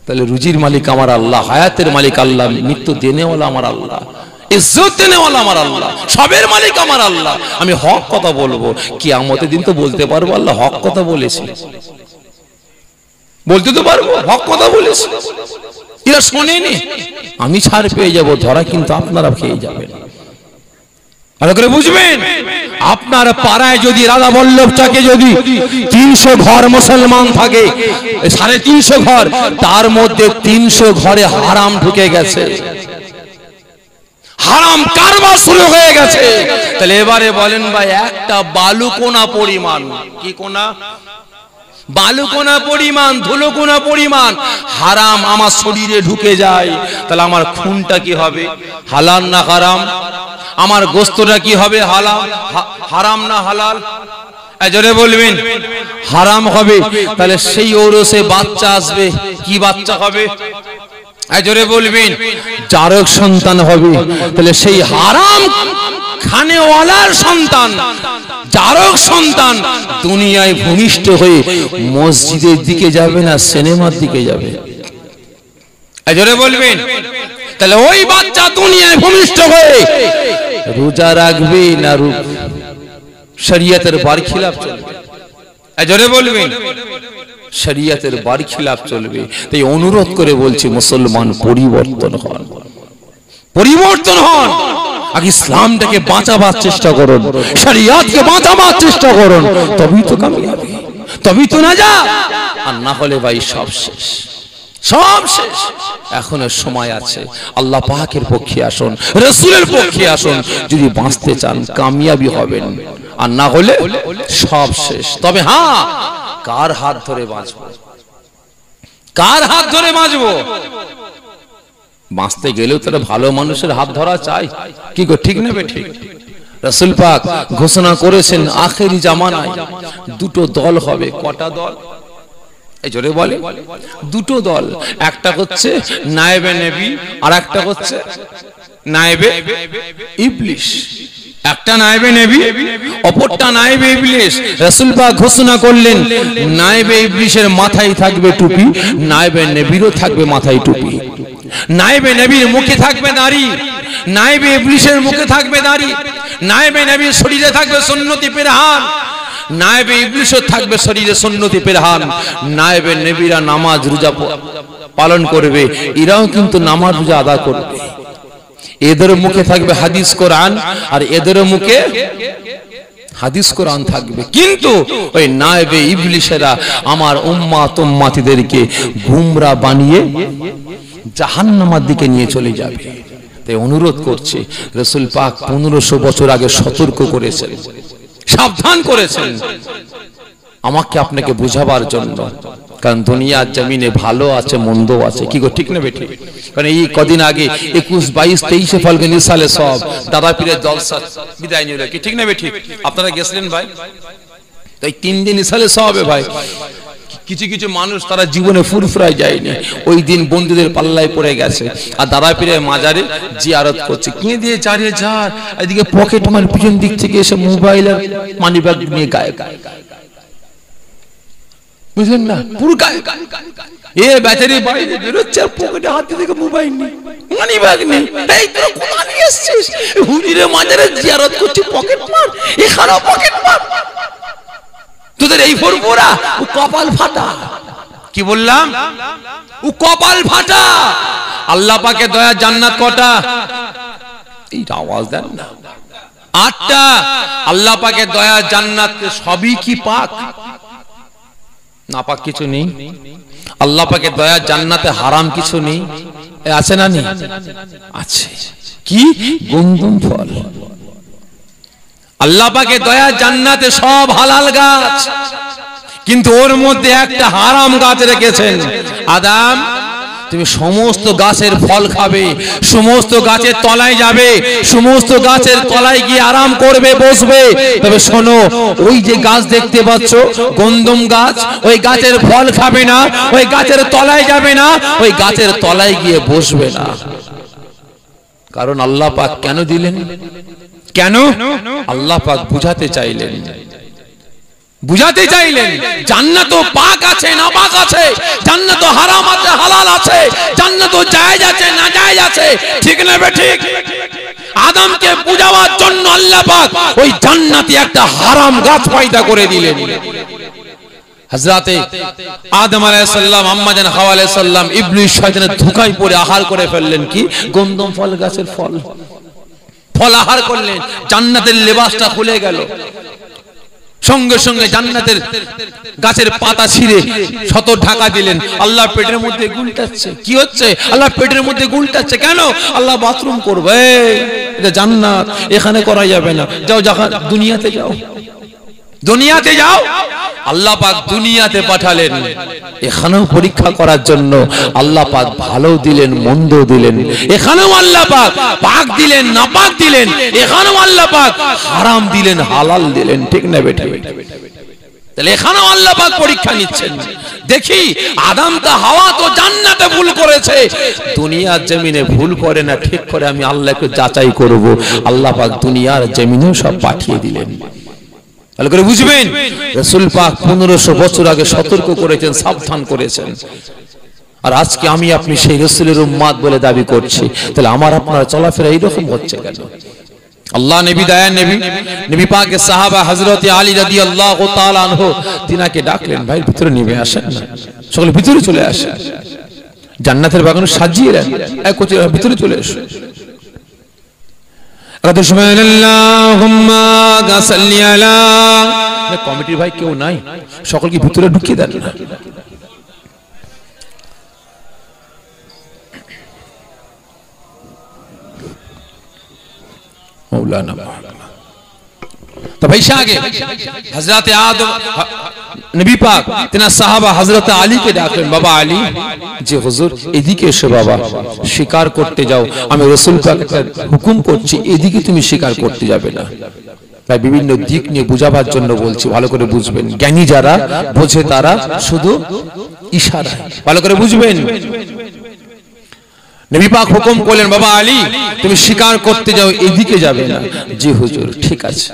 তাহলে রুজির মালিক আমার আল্লাহ, হায়াতের মালিক আল্লাহ, মৃত্যু দেনেওয়ালা আমার আল্লাহ, ইজ্জত দেনেওয়ালা আমার আল্লাহ, সবের মালিক আমার আল্লাহ। আমি হক কথা বলবো, কিয়ামতের দিন তো বলতে পারবো আল্লাহ হক কথা বলেছি, বলতে তো পারবো হক কথা বলেছি। এরা শোনেনি, আমি ছাড় পেয়ে যাব, ধরা কিন্তু আপনারা খেয়ে যাবেন। ভালো করে বুঝবেন, আপনার পাড়ায় যদি রাধা বল্লভ চাকে যদি 300 ঘর মুসলমান থাকে, 350 ঘর, তার মধ্যে 300 ঘরে হারাম ঢুকে গেছে, হারাম কারবার শুরু হয়ে গেছে। তাহলে এবারে বলেন ভাই, একটা বালুকোনা পরিমাণ, কি কোনা, বালুকোনা পরিমাণ, ধুলোকোনা পরিমাণ হারাম আমার শরীরে ঢুকে যায়, তাহলে আমার খুনটা কি হবে, হালাল না হারাম? আমার গোস্তটা কি হবে, হালাল, হারাম না হালাল? জোরে বলবেন হারাম হবে, তাহলে সেই ওরসে বাচ্চা আসবে, কি বাচ্চা হবে? জোরে বলবেন জারক সন্তান হবে, তাহলে সেই হারাম খানেওয়ালার সন্তান, জারক সন্তান দুনিয়ায় ভূমিষ্ঠ হয়ে মসজিদের দিকে যাবে না সিনেমার দিকে যাবে? জোরে বলবেন। তাহলে ওই বাচ্চা দুনিয়ায় ভূমিষ্ঠ হয়ে রোজা রাখবে না শরীয়তের বারখিলাফ চলবে? জোরে বলবেন শরীয়তের বারখিলাফ চলবে। তাই অনুরোধ করে বলছি মুসলমান পরিবর্তন হন, পরিবর্তন হন। আগে ইসলামটাকে বাঁচাবার চেষ্টা করুন, শরীয়তকে বাঁচাবার চেষ্টা করুন, তবেই তো কামিয়াবি, তবেই তো নাজাত। আর না হলে ভাই সব শেষ, সব শেষ। এখনো সময় আছে, আল্লাহ পাকের পক্ষে আসুন, রাসূলের পক্ষে আসুন। যদি বাঁচতে চান কামিয়াবি হবেন, আর না হলে সব শেষ। তবে হ্যাঁ, কার হাত ধরে বাঁচবো, কার হাত ধরে বাঁচবো? বাঁচতে গেলেও তারা ভালো মানুষের হাত ধরা চাই, কি গো, ঠিক না ঠিক? রাসূল পাক ঘোষণা করেছেন আখেরি জামানায় দুটো দল হবে। কটা দল? এই জোরে বলে দুটো দল। একটা হচ্ছে নায়েবে নবী, আর একটা হচ্ছে নায়েবে ইবলিস। একটা নায়েবে নবী, অপরটা নায়েবে ইবলিস। রাসূল পাক ঘোষণা করলেন নায়েবে ইবলিসের মাথায় থাকবে টুপি, নায়েবে নবীরও থাকবে মাথায় টুপি। নায়েবে নবীর মুখে থাকবে দাড়ি, নায়েবে ইবলিসের মুখে থাকবে দাড়ি। নায়েবে নবীর শরীরে থাকবে সুন্নতি পেরহান, নায়েবে ইবলিসও থাকবে শরীরে সুন্নতি পেরহান। নায়েবে নবীরা নামাজ রোজা পালন করবে, এরাও কিন্তু নামাজ রোজা আদা করবে। এদের মুখে থাকবে হাদিস কোরআন, আর এদের মুখে হাদিস কোরআন থাকবে। কিন্তু ওই নায়েবে ইবলিসেরা আমার উম্মাত উম্মাতিদেরকে গুমরা বানিয়ে জাহান্নামের দিকে নিয়ে চলে যাবে। তাই অনুরোধ করছি, রাসূল পাক 1500 বছর আগে সতর্ক করেছেন, সাবধান করেছেন আমাকে আপনাকে বুঝাবার জন্য। কারণ দুনিয়ার জমিনে ভালো আছে মন্দ আছে, কি গো, ঠিক না বেটি? কারণ এই কদিন আগে 21, 22, 23 ফাল্গুন সালে সব দাদা পীরের জলসা বিদায় নিল, কি ঠিক না বেটি? আপনারা গেছিলেন ভাই? তাই 3 দিন সালে সব হবে ভাই। কিছু কিছু মানুষ তারা জীবনে ফুরফুরায় যায়নি, ওই দিন বন্ধুদের পাল্লায় পড়ে গেছে, আর দাদা পীরের মাজারে জিয়ারত করছে। কিনে দিয়ে 4000, এদিকে পকেট মার পিছন দিক থেকে এসে মোবাইল আর মানি ব্যাগ নিয়ে গায়ে গায়ে, বুঝলেন না? পুরো গায়ে এ ব্যাটারি বাইরে বেরোচ্ছে, আর পকেটে হাতে থেকে মোবাইল নেই, মানি ব্যাগ নেই। এই তোরা কোথা নিয়ে এসেছিস? হুজুরে মাজারে জিয়ারত করছিস, পকেট মার, এখানেও পকেট মার। তোদের এই ফুরফুরা, ও কপাল ফাটা। কি বললাম? ও কপাল ফাটা। আল্লাহ পাকের দয়া জান্নাত কটা? এই আওয়াজ দেন না। 8টা। আল্লাহ পাকের দয়া জান্নাত সবই কি পাক? না পাক কিছু নেই। আল্লাহ পাকের দয়া জান্নাতে হারাম কিছু নেই, আছে না নেই? আছে। কি? গন্ধম ফল। আল্লাহ পাকের দয়া জান্নাতে সব হালাল গাছ, কিন্তু ওর মধ্যে একটা হারাম গাছ রেখেছেন। আদম, তুমি সমস্ত গাছের ফল খাবে, সমস্ত গাছের তলায় যাবে, সমস্ত গাছের তলায় গিয়ে আরাম করবে, বসবে। তবে শোনো, ওই যে গাছ দেখতে পাচ্ছ গন্ধম গাছ, ওই গাছের ফল খাবে না, ওই গাছের তলায় যাবে না, ওই গাছের তলায় গিয়ে বসবে না। কারণ আল্লাহ পাক কেন দিলেন? কেন? আল্লাহ পাক বুঝাতে চাইলেন, বুঝাতে চাইলেন জান্নাত পাক আছে না পাক আছে, জান্নাত হারাম আছে হালাল আছে, জান্নাত জায়েজ আছে না জায়েজ আছে, ঠিক না বে ঠিক? আদমকে বুঝাবার জন্য আল্লাহ পাক ওই জান্নাতে একটা হারাম গাছ পয়দা করে দিলেন। হযরতে আদম আলাইহিস সালাম, আম্মা জান হাওয়া আলাইহিস সালাম ইবলিস শয়তানের ধোঁকায় পড়ে আহার করে ফেললেন কি? গন্ধম ফল গাছের ফল। ফল আহার করলেন, জান্নাতের লেবাসটা খুলে গেল। সঙ্গে সঙ্গে জান্নাতের গাছের পাতা ছিঁড়ে শত ঢাকা দিলেন। আল্লাহ পেটের মধ্যে গুলটাচ্ছে। কি হচ্ছে? আল্লাহ পেটের মধ্যে গুলটাচ্ছে। কেন? আল্লাহ বাথরুম করবে, এটা জান্নাত, এখানে করা যাবে না। যাও দুনিয়াতে যাও, দুনিয়াতে যাও। আল্লাহ পাক দুনিয়াতে পাঠালেন এখানেও পরীক্ষা করার জন্য। আল্লাহ পাক ভালো দিলেন, মন্দ দিলেন। এখানেও আল্লাহ পাক পাক দিলেন, নাপাক দিলেন। এখানেও আল্লাহ পাক হারাম দিলেন, হালাল দিলেন। ঠিক না বেটা? তাহলে এখানেও আল্লাহ পাক পরীক্ষা নিচ্ছেন। দেখি আদম তো হাওয়া তো জান্নাতে ভুল করেছে, দুনিয়ার জমিনে ভুল করে না ঠিক করে, আমি আল্লাহকে যাচাই করব। আল্লাহ পাক দুনিয়ার জমিনেও সব পাঠিয়ে দিলেন। ভালো করে বুঝবেন, রাসূল পাক 1500 বছর আগে সতর্ক করেছেন, সাবধান করেছেন। আর আজকে আমি আপনি সেই রাসূলের উম্মত বলে দাবি করছি, তাহলে আমার আপনার চলাফেরা এইরকম হচ্ছে কেন? আল্লাহ নবী দয়ার নবী, নবী পাকের সাহাবা হযরত আলী রাদিয়াল্লাহু তাআলা আনহু তিনাকে ডাকলেন, ভাই ভিতরে নেমে আসেন না। সকলে ভিতরে চলে আসেন, জান্নাতের বাগান সাজিয়ে দেন, এক কোচে ভিতরে চলে আসুন। আল্লাহুম্মা সাল্লি আলা, কমিটির ভাই কেউ নাই, সকলকে ভিতরে ঢুকিয়ে দেন না। मौलाना तो भाई आगे हजरत आदम नबी पाक तिना साहबा हजरत आली के डाकलें, बाबा आली जी हुजूर एदिके एसो बाबा, शिकार करते जाओ, आमी रसूल पाक एकटा हुकुम करছি, এদিকে তুমি শিকার করতে যাবে না। তাই বিভিন্ন দিক নিয়ে বুঝাবার জন্য বলছি, ভালো করে বুঝবেন। জ্ঞানী যারা বোঝে তারা শুধু ইশারা, ভালো করে বুঝবেন। নবী পাক হুকুম করলেন, বাবা আলী তুমি শিকার করতে যাও, এদিকে যাবে না। জি হুজুর ঠিক আছে।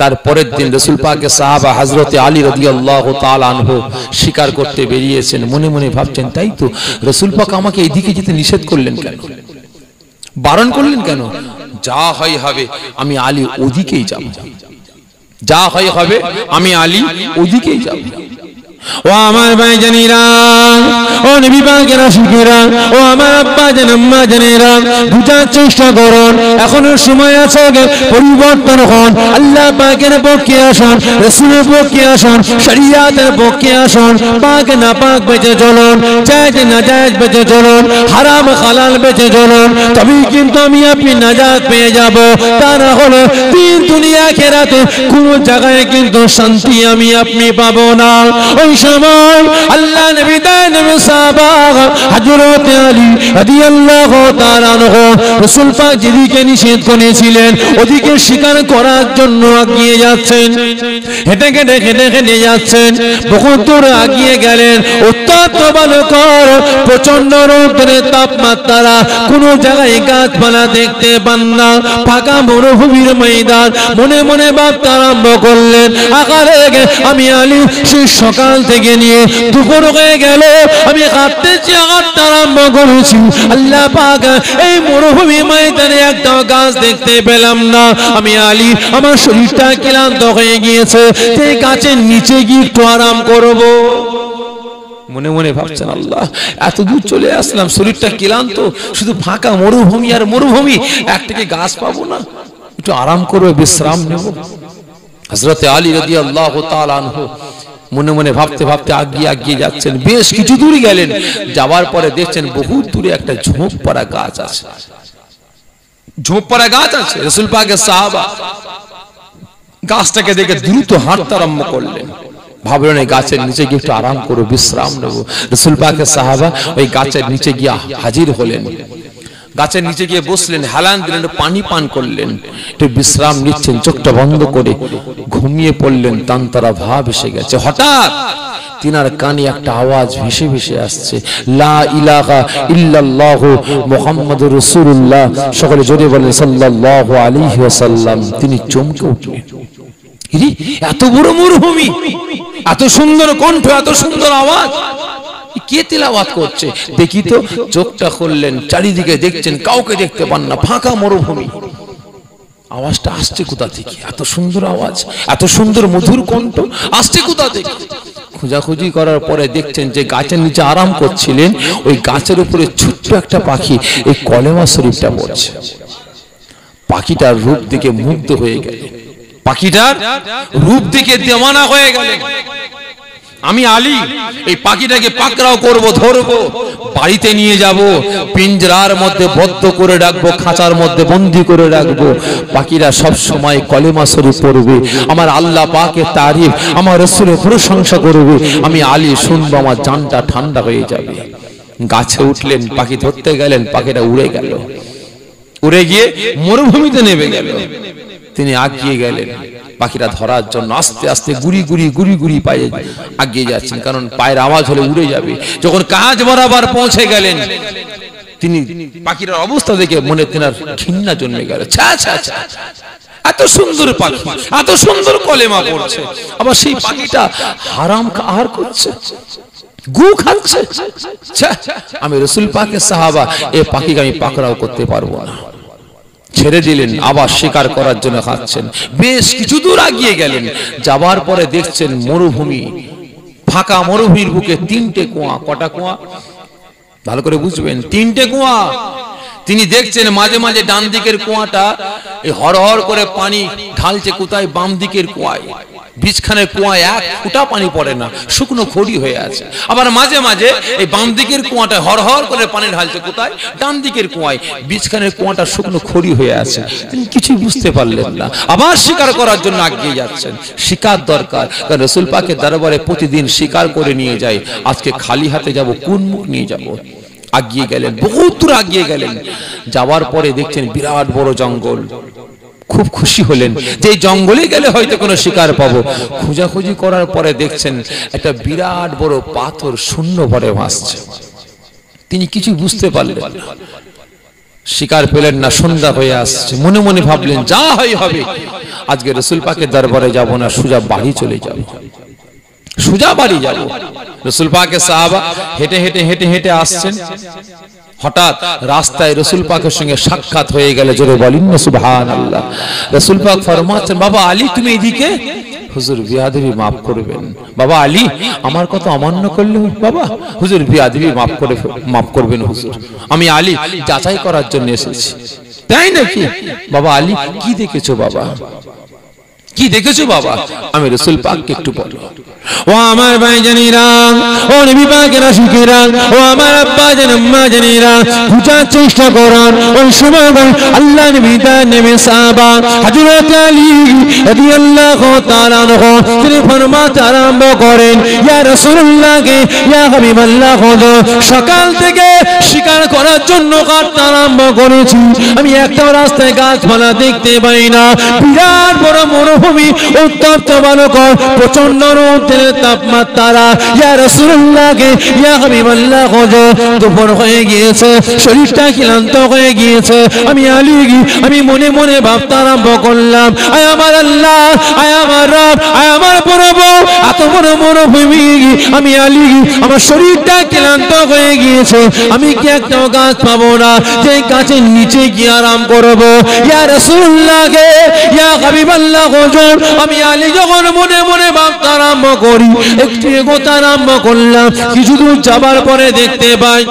তারপরের দিন রাসূল পাকের সাহাবা হযরত আলী রাদিয়াল্লাহু তাআলা আনহু শিকার করতে বেরিয়েছেন। মনে মনে ভাবছেন, তাই তো রাসূল পাক আমাকে এদিকে যেতে নিষেধ করলেন কেন, বারণ করলেন কেন? যা হয় হবে, আমি আলী ওদিকেই যাব, যা হয় হবে, আমি আলী ওদিকেই যাব। ও আমার ভাই জানিরা, ও নবী পাকের আশিকেরা, ও আমার আব্বা জান আম্মা জানেরা, বুঝার চেষ্টা করুন, এখনো সময় আছে, পরিবর্তন হন, আল্লাহ পাকের পক্ষে আসুন, রাসূলের পক্ষে আসুন, শরীয়তের পক্ষে আসুন, পাক না পাক বেঁচে চলুন, জায়েজ না জায়েজ বেঁচে চলুন, হারাম হালাল বেঁচে চলুন, তবেই কিন্তু আমি আপনি নাজাত পেয়ে যাব। তা না হলে তিন দুনিয়া আখিরাতে কোন জায়গায় কিন্তু শান্তি আমি আপনি পাবো না। ওই সময় আল্লাহ নবী নবী সাহাবা হযরত আলী রাদিয়াল্লাহু তাআলা আনহু রাসূল পাক যেদিকে নিষেধ করেছিলেন ওদিকে শিকার করার জন্য এগিয়ে যাচ্ছেন, হেঁটে হেঁটে হেঁটে হেঁটে যাচ্ছেন। বহুত দূর এগিয়ে গেলেন, অত্যন্ত বালকর প্রচন্ড রৌদ্রের তাপমাত্রা, কোনো জায়গায় গাছপালা দেখতে পান না, ফাঁকা মরুভূমির ময়দান। মনে মনে ভাবতে আরম্ভ করলেন, আকারে আমি আলী সেই সকাল থেকে নিয়ে দুপুর হয়ে গেল, আমি হাঁটতে আরম্ভ করেছি, আল্লাহ পাক এই মরুভূমি ময়দানে একটা গাছ দেখতে পেলাম না। আমি আলী আমার শরীরটা ক্লান্ত হয়ে গিয়েছে, সেই গাছের নিচে গিয়ে একটু আরাম করব। মনে মনে ভাবছেন, আল্লাহ এত দূর চলে আসলাম, শরীরটা ক্লান্ত, শুধু ফাঁকা মরুভূমি আর মরুভূমি, একটাকে গাছ পাবো না, একটু আরাম করবো, বিশ্রাম নেব। হযরত আলী রাদিয়াল্লাহু তাআলা আনহু মনে মনে ভাবতে ভাবতে আগিয়ে যাচ্ছেন। বেশ কিছু দূর গেলেন, যাওয়ার পরে দেখছেন বহুত দূরে একটা ঝোপ পড়া গাছ আছে, ঝোপ পড়া গাছ আছে। রাসূল পাকের সাহাবা গাছটাকে দেখে দ্রুত হাঁটতে আরম্ভ করলেন, ভাবলেন এই গাছের নিচে গিয়ে একটু আরাম করব, বিশ্রাম নেব। রাসূল পাকের সাহাবা ওই গাছের নিচে গিয়ে হাজির হলেন, গাছের নিচে গিয়ে বসলেন, হেলান দিলেন, পানি পান করলেন, একটু বিশ্রাম নিচ্ছেন, চোখটা বন্ধ করে ঘুমিয়ে পড়লেন। তান্তরা ভাব এসে গেছে। হঠাৎ তিনার কানে একটা আওয়াজ ভেসে ভেসে আসছে, লা ইলাহা ইল্লাল্লাহু মুহাম্মাদুর রাসূলুল্লাহ। সকলে জোরে বলেন সাল্লাল্লাহু আলাইহি ওয়াসাল্লাম। তিনি চমকে উঠলেন, এত বড় মরুভূমি, এত সুন্দর কণ্ঠ, এত সুন্দর আওয়াজ, কে তিলাওয়াত করছে? দেখি তো। চোখটা খুললেন, চারিদিকে দেখছেন, কাউকে দেখতে পান না, ফাঁকা মরুভূমি। আওয়াজটা আসছে কোথা থেকে? এত সুন্দর আওয়াজ, এত সুন্দর মধুর কণ্ঠ আসছে কোথা থেকে? খোঁজাখুঁজি করার পরে দেখছেন যে গাছের নিচে আরাম করছিলেন, ওই গাছের উপরে ছোট্ট একটা পাখি এই কলেমা শরীফটা পড়ছে। পাখিটার রূপ দেখে মুগ্ধ হয়ে গেল, পাখিটার রূপ দেখে দেওয়ানা হয়ে গেলেন। আমি আলী এই পাখিটাকে পাকড়াও করব, ধরবো, বাড়িতে নিয়ে যাব, পিঞ্জরার মধ্যে বদ্ধ করে রাখবো, খাঁচার মধ্যে বন্দী করে রাখবো। পাখিরা সব সময় কলেমা শরীফ পড়বে, আমার আল্লাহ পাকের তারিফ, আমার রাসূলের প্রশংসা করবে। আমি আলী শুনবো, আমার জানটা ঠান্ডা হয়ে যাবে। গাছে উঠলেন, পাখি ধরতে গেলেন, পাখিটা উড়ে গেল, উড়ে গিয়ে মরুভূমিতে নেমে গেল। তিনি আগিয়ে গেলেন, পাখিরা ধরার জন্য আস্তে আস্তে গুড়ি গুড়ি পায়ে এগিয়ে যাচ্ছেন, কারণ পায়ের আওয়াজ হলে উড়ে যাবে। যখন কাজ বরাবর পৌঁছে গেলেন, তিনি পাখির অবস্থা দেখে মনে তেনার ঘৃণা জন্মে গেল। ছা ছা ছা, এত সুন্দর পাখি, এত সুন্দর কলেমা পড়ছে, আবার সেই পাখিটা হারাম আহার করছে, গু খাচ্ছে। আমি রাসূল পাকের সাহাবা, এই পাখিকে আমি পাকড়াও করতে পারবো না। ছেড়ে দিলেন, আবার শিকার করার জন্য খাচ্ছেন। বেশ কিছু দূর এগিয়ে গেলেন, যাবার পরে দেখছেন মরুভূমি, ফাঁকা মরুভূমির বুকে তিনটে কুয়া। কটা কুয়া? ভালো করে বুঝবেন, তিনটে কুয়া। তিনি দেখছেন মাঝে মাঝে ডান দিকের কুয়াটা এই হরহর করে পানি ঢালছে কোথায়? বাম দিকের কুয়ায়। বীজখানের কুয়ায় এক ফোঁটা পানি পড়ে না, শুকনো খড়ি হয়ে আছে। আবার মাঝে মাঝে এই বাম দিকের কুয়াটা হরহর করে পানি ঢালছে কোথায়? ডান দিকের কুয়ায়। বীজখানের কুয়াটা শুকনো খড়ি হয়ে আছে। তিনি কিছুই বুঝতে পারলেন না, আবার শিকার করার জন্য এগিয়ে যাচ্ছেন। শিকার দরকার, কারণ রাসূল পাকের দরবারে প্রতিদিন শিকার করে নিয়ে যায়। আজকে খালি হাতে যাব, কোন মুখ নিয়ে যাব? এগিয়ে গেলেন, বহুত দূর এগিয়ে গেলেন। যাওয়ার পরে দেখছেন বিরাট বড় জঙ্গল। খুব খুশি হলেন যে এই জঙ্গলে গেলে হয়তো কোনো শিকার পাবো। খোঁজাখুঁজি করার পরে দেখছেন একটা বিরাট বড় পাথর শূন্য ভরে ভাসছে। তিনি কিছু বুঝতে পারলেন না, শিকার পেলেন না। সন্ধ্যা হয়ে আসছে, মনে মনে ভাবলেন যা হয় হবে, আজকে রাসূল পাকের দরবারে যাব না, সোজা বাড়ি চলে যাব, সোজা বাড়ি যাব। রাসূল পাকের সাহাবা হেঁটে হেঁটে হেঁটে হেঁটে আসছেন। হঠাৎ রাস্তায় রাসূল পাকের সঙ্গে সাক্ষাৎ হয়ে গেল। জোরে বলেন না সুবহানাল্লাহ। রাসূল পাক ফরমাচ্ছেন, বাবা আলী তুমি এদিকে? হুজুর বিয়াদবি মাফ করবেন। বাবা আলী আমার কথা অমান্য করলে? বাবা হুজুর বিয়াদবি মাফ করবেন হুজুর, আমি আলী যাচাই করার জন্য এসেছি। তাই নাকি? বাবা আলী কি দেখেছো বাবা, কি দেখেছো বাবা? আমি রাসূল পাককে একটু বলো। ও আমার ভাই জানিরা, ও নবী পাকের আশিকেরা, ও আমার আব্বা জান আম্মা জানিরা, বুঝার চেষ্টা করুন। ওই সময় আল্লাহ নবী তার নবী সাহাবা হযরত আলী রাদিয়াল্লাহু তাআলা আনহু তিনি ফরমাতে আরম্ভ করেন, ইয়া রাসূলুল্লাহ কে, ইয়া হাবিবাল্লাহ, সকাল থেকে শিকার করার জন্য কাটতে আরম্ভ করেছি, আমি একটা রাস্তায় গাছপালা দেখতে পাই না। বিরাট বড় মরুভূমি, উত্তপ্ত বালুকর, প্রচন্ড রোদের তাপমাত্রা। ইয়া রাসূলুল্লাহ কে, ইয়া হাবিবাল্লাহ, দুপুর হয়ে গিয়েছে, শরীরটা ক্লান্ত হয়ে গিয়েছে। আমি আলী, আমি মনে মনে ভাবতে আরম্ভ করলাম, আয় আমার আল্লাহ, আয় আমার রব, আয় আমার প্রভু, এত বড় মরুভূমি, আমি আলী, আমার শরীরটা ক্লান্ত হয়ে গিয়েছে, আমি কি একটা গাছ পাবো না যে গাছের নিচে গিয়ে আরাম করবো? ইয়া রাসূলুল্লাহ কে, ইয়া হাবিবাল্লাহ, আমি আলী যখন মনে মনে ভাবতে আরম্ভ করি, একটু এগোতে আরম্ভ করলাম। কিছু দূর যাবার পরে দেখতে পাই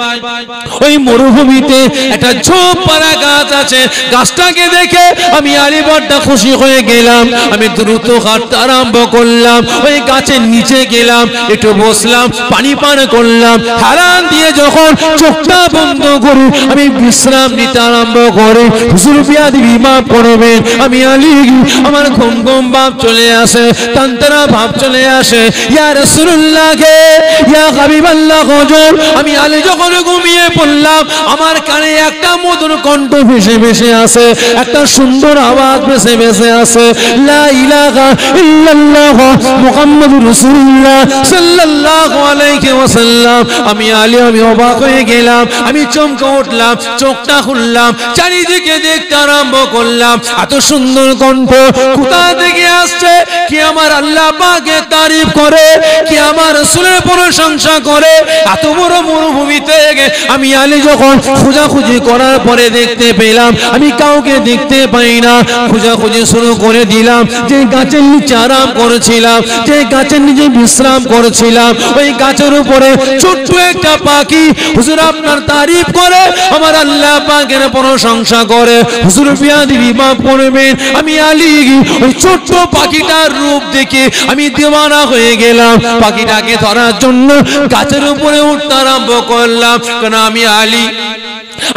ওই মরুভূমিতে একটা ঝোপ পাড়া গাছ আছে। গাছটাকে দেখে আমি আলী বড্ড খুশি হয়ে গেলাম। আমি দ্রুত হাঁটতে আরম্ভ করলাম, ওই গাছের নিচে গেলাম, একটু বসলাম, পানি পান করলাম। হারান দিয়ে যখন চোখটা বন্ধ করি, আমি বিশ্রাম নিতে আরম্ভ করি। হুজুর বিয়াদবি মাফ করবেন, আমি আলী আমার ঘুম ঘুম ভাব চলে আসে, তন্ত্রা ভাব চলে আসে। ইয়া রাসূলুল্লাহ কে, ইয়া হাবিবাল্লাহ, হুজুর আমি আলী যখন ঘুমিয়ে পড়লাম, আমার কানে একটা মধুর কণ্ঠ ভেসে ভেসে আসে, একটা সুন্দর আওয়াজ ভেসে ভেসে আসে, লা ইলাহা ইল্লাল্লাহ মুহাম্মাদুর রাসূলুল্লাহ সাল্লাল্লাহু আলাইহি ওয়াসাল্লাম। আমি আলী, আমি অবাক হয়ে গেলাম, আমি চমকে উঠলাম, চোখটা খুললাম, চারিদিকে দেখতে আরম্ভ করলাম। এত সুন্দর কণ্ঠ কোথা থেকে আসছে? কি আমার আল্লাহ পাকের তারিফ করে, কি আমার রাসূলের প্রশংসা করে। এত বড় মরুভূমিতে আমি আলী যখন খোঁজাখুঁজি করার পরে দেখতে পেলাম আমি কাউকে দেখতে পাই না। খোঁজাখুঁজি শুরু করে দিলাম, যে গাছের নিচে আরাম করেছিলাম, যে গাছের নিচে বিশ্রাম করেছিলাম, ওই গাছের উপরে ছোট্ট একটা পাখি হুজুর আপনার তারিফ করে, আমার আল্লাহ পাকের প্রশংসা করে। হুজুর বিয়াদবি মাফ করবেন, আমি আলী ওই ছোট্ট পাখিটার রূপ দেখে আমি দিওয়ানা হয়ে গেলাম। পাখিটাকে ধরার জন্য গাছের উপরে উঠতে আরম্ভ করলাম, কারণ আমি আলী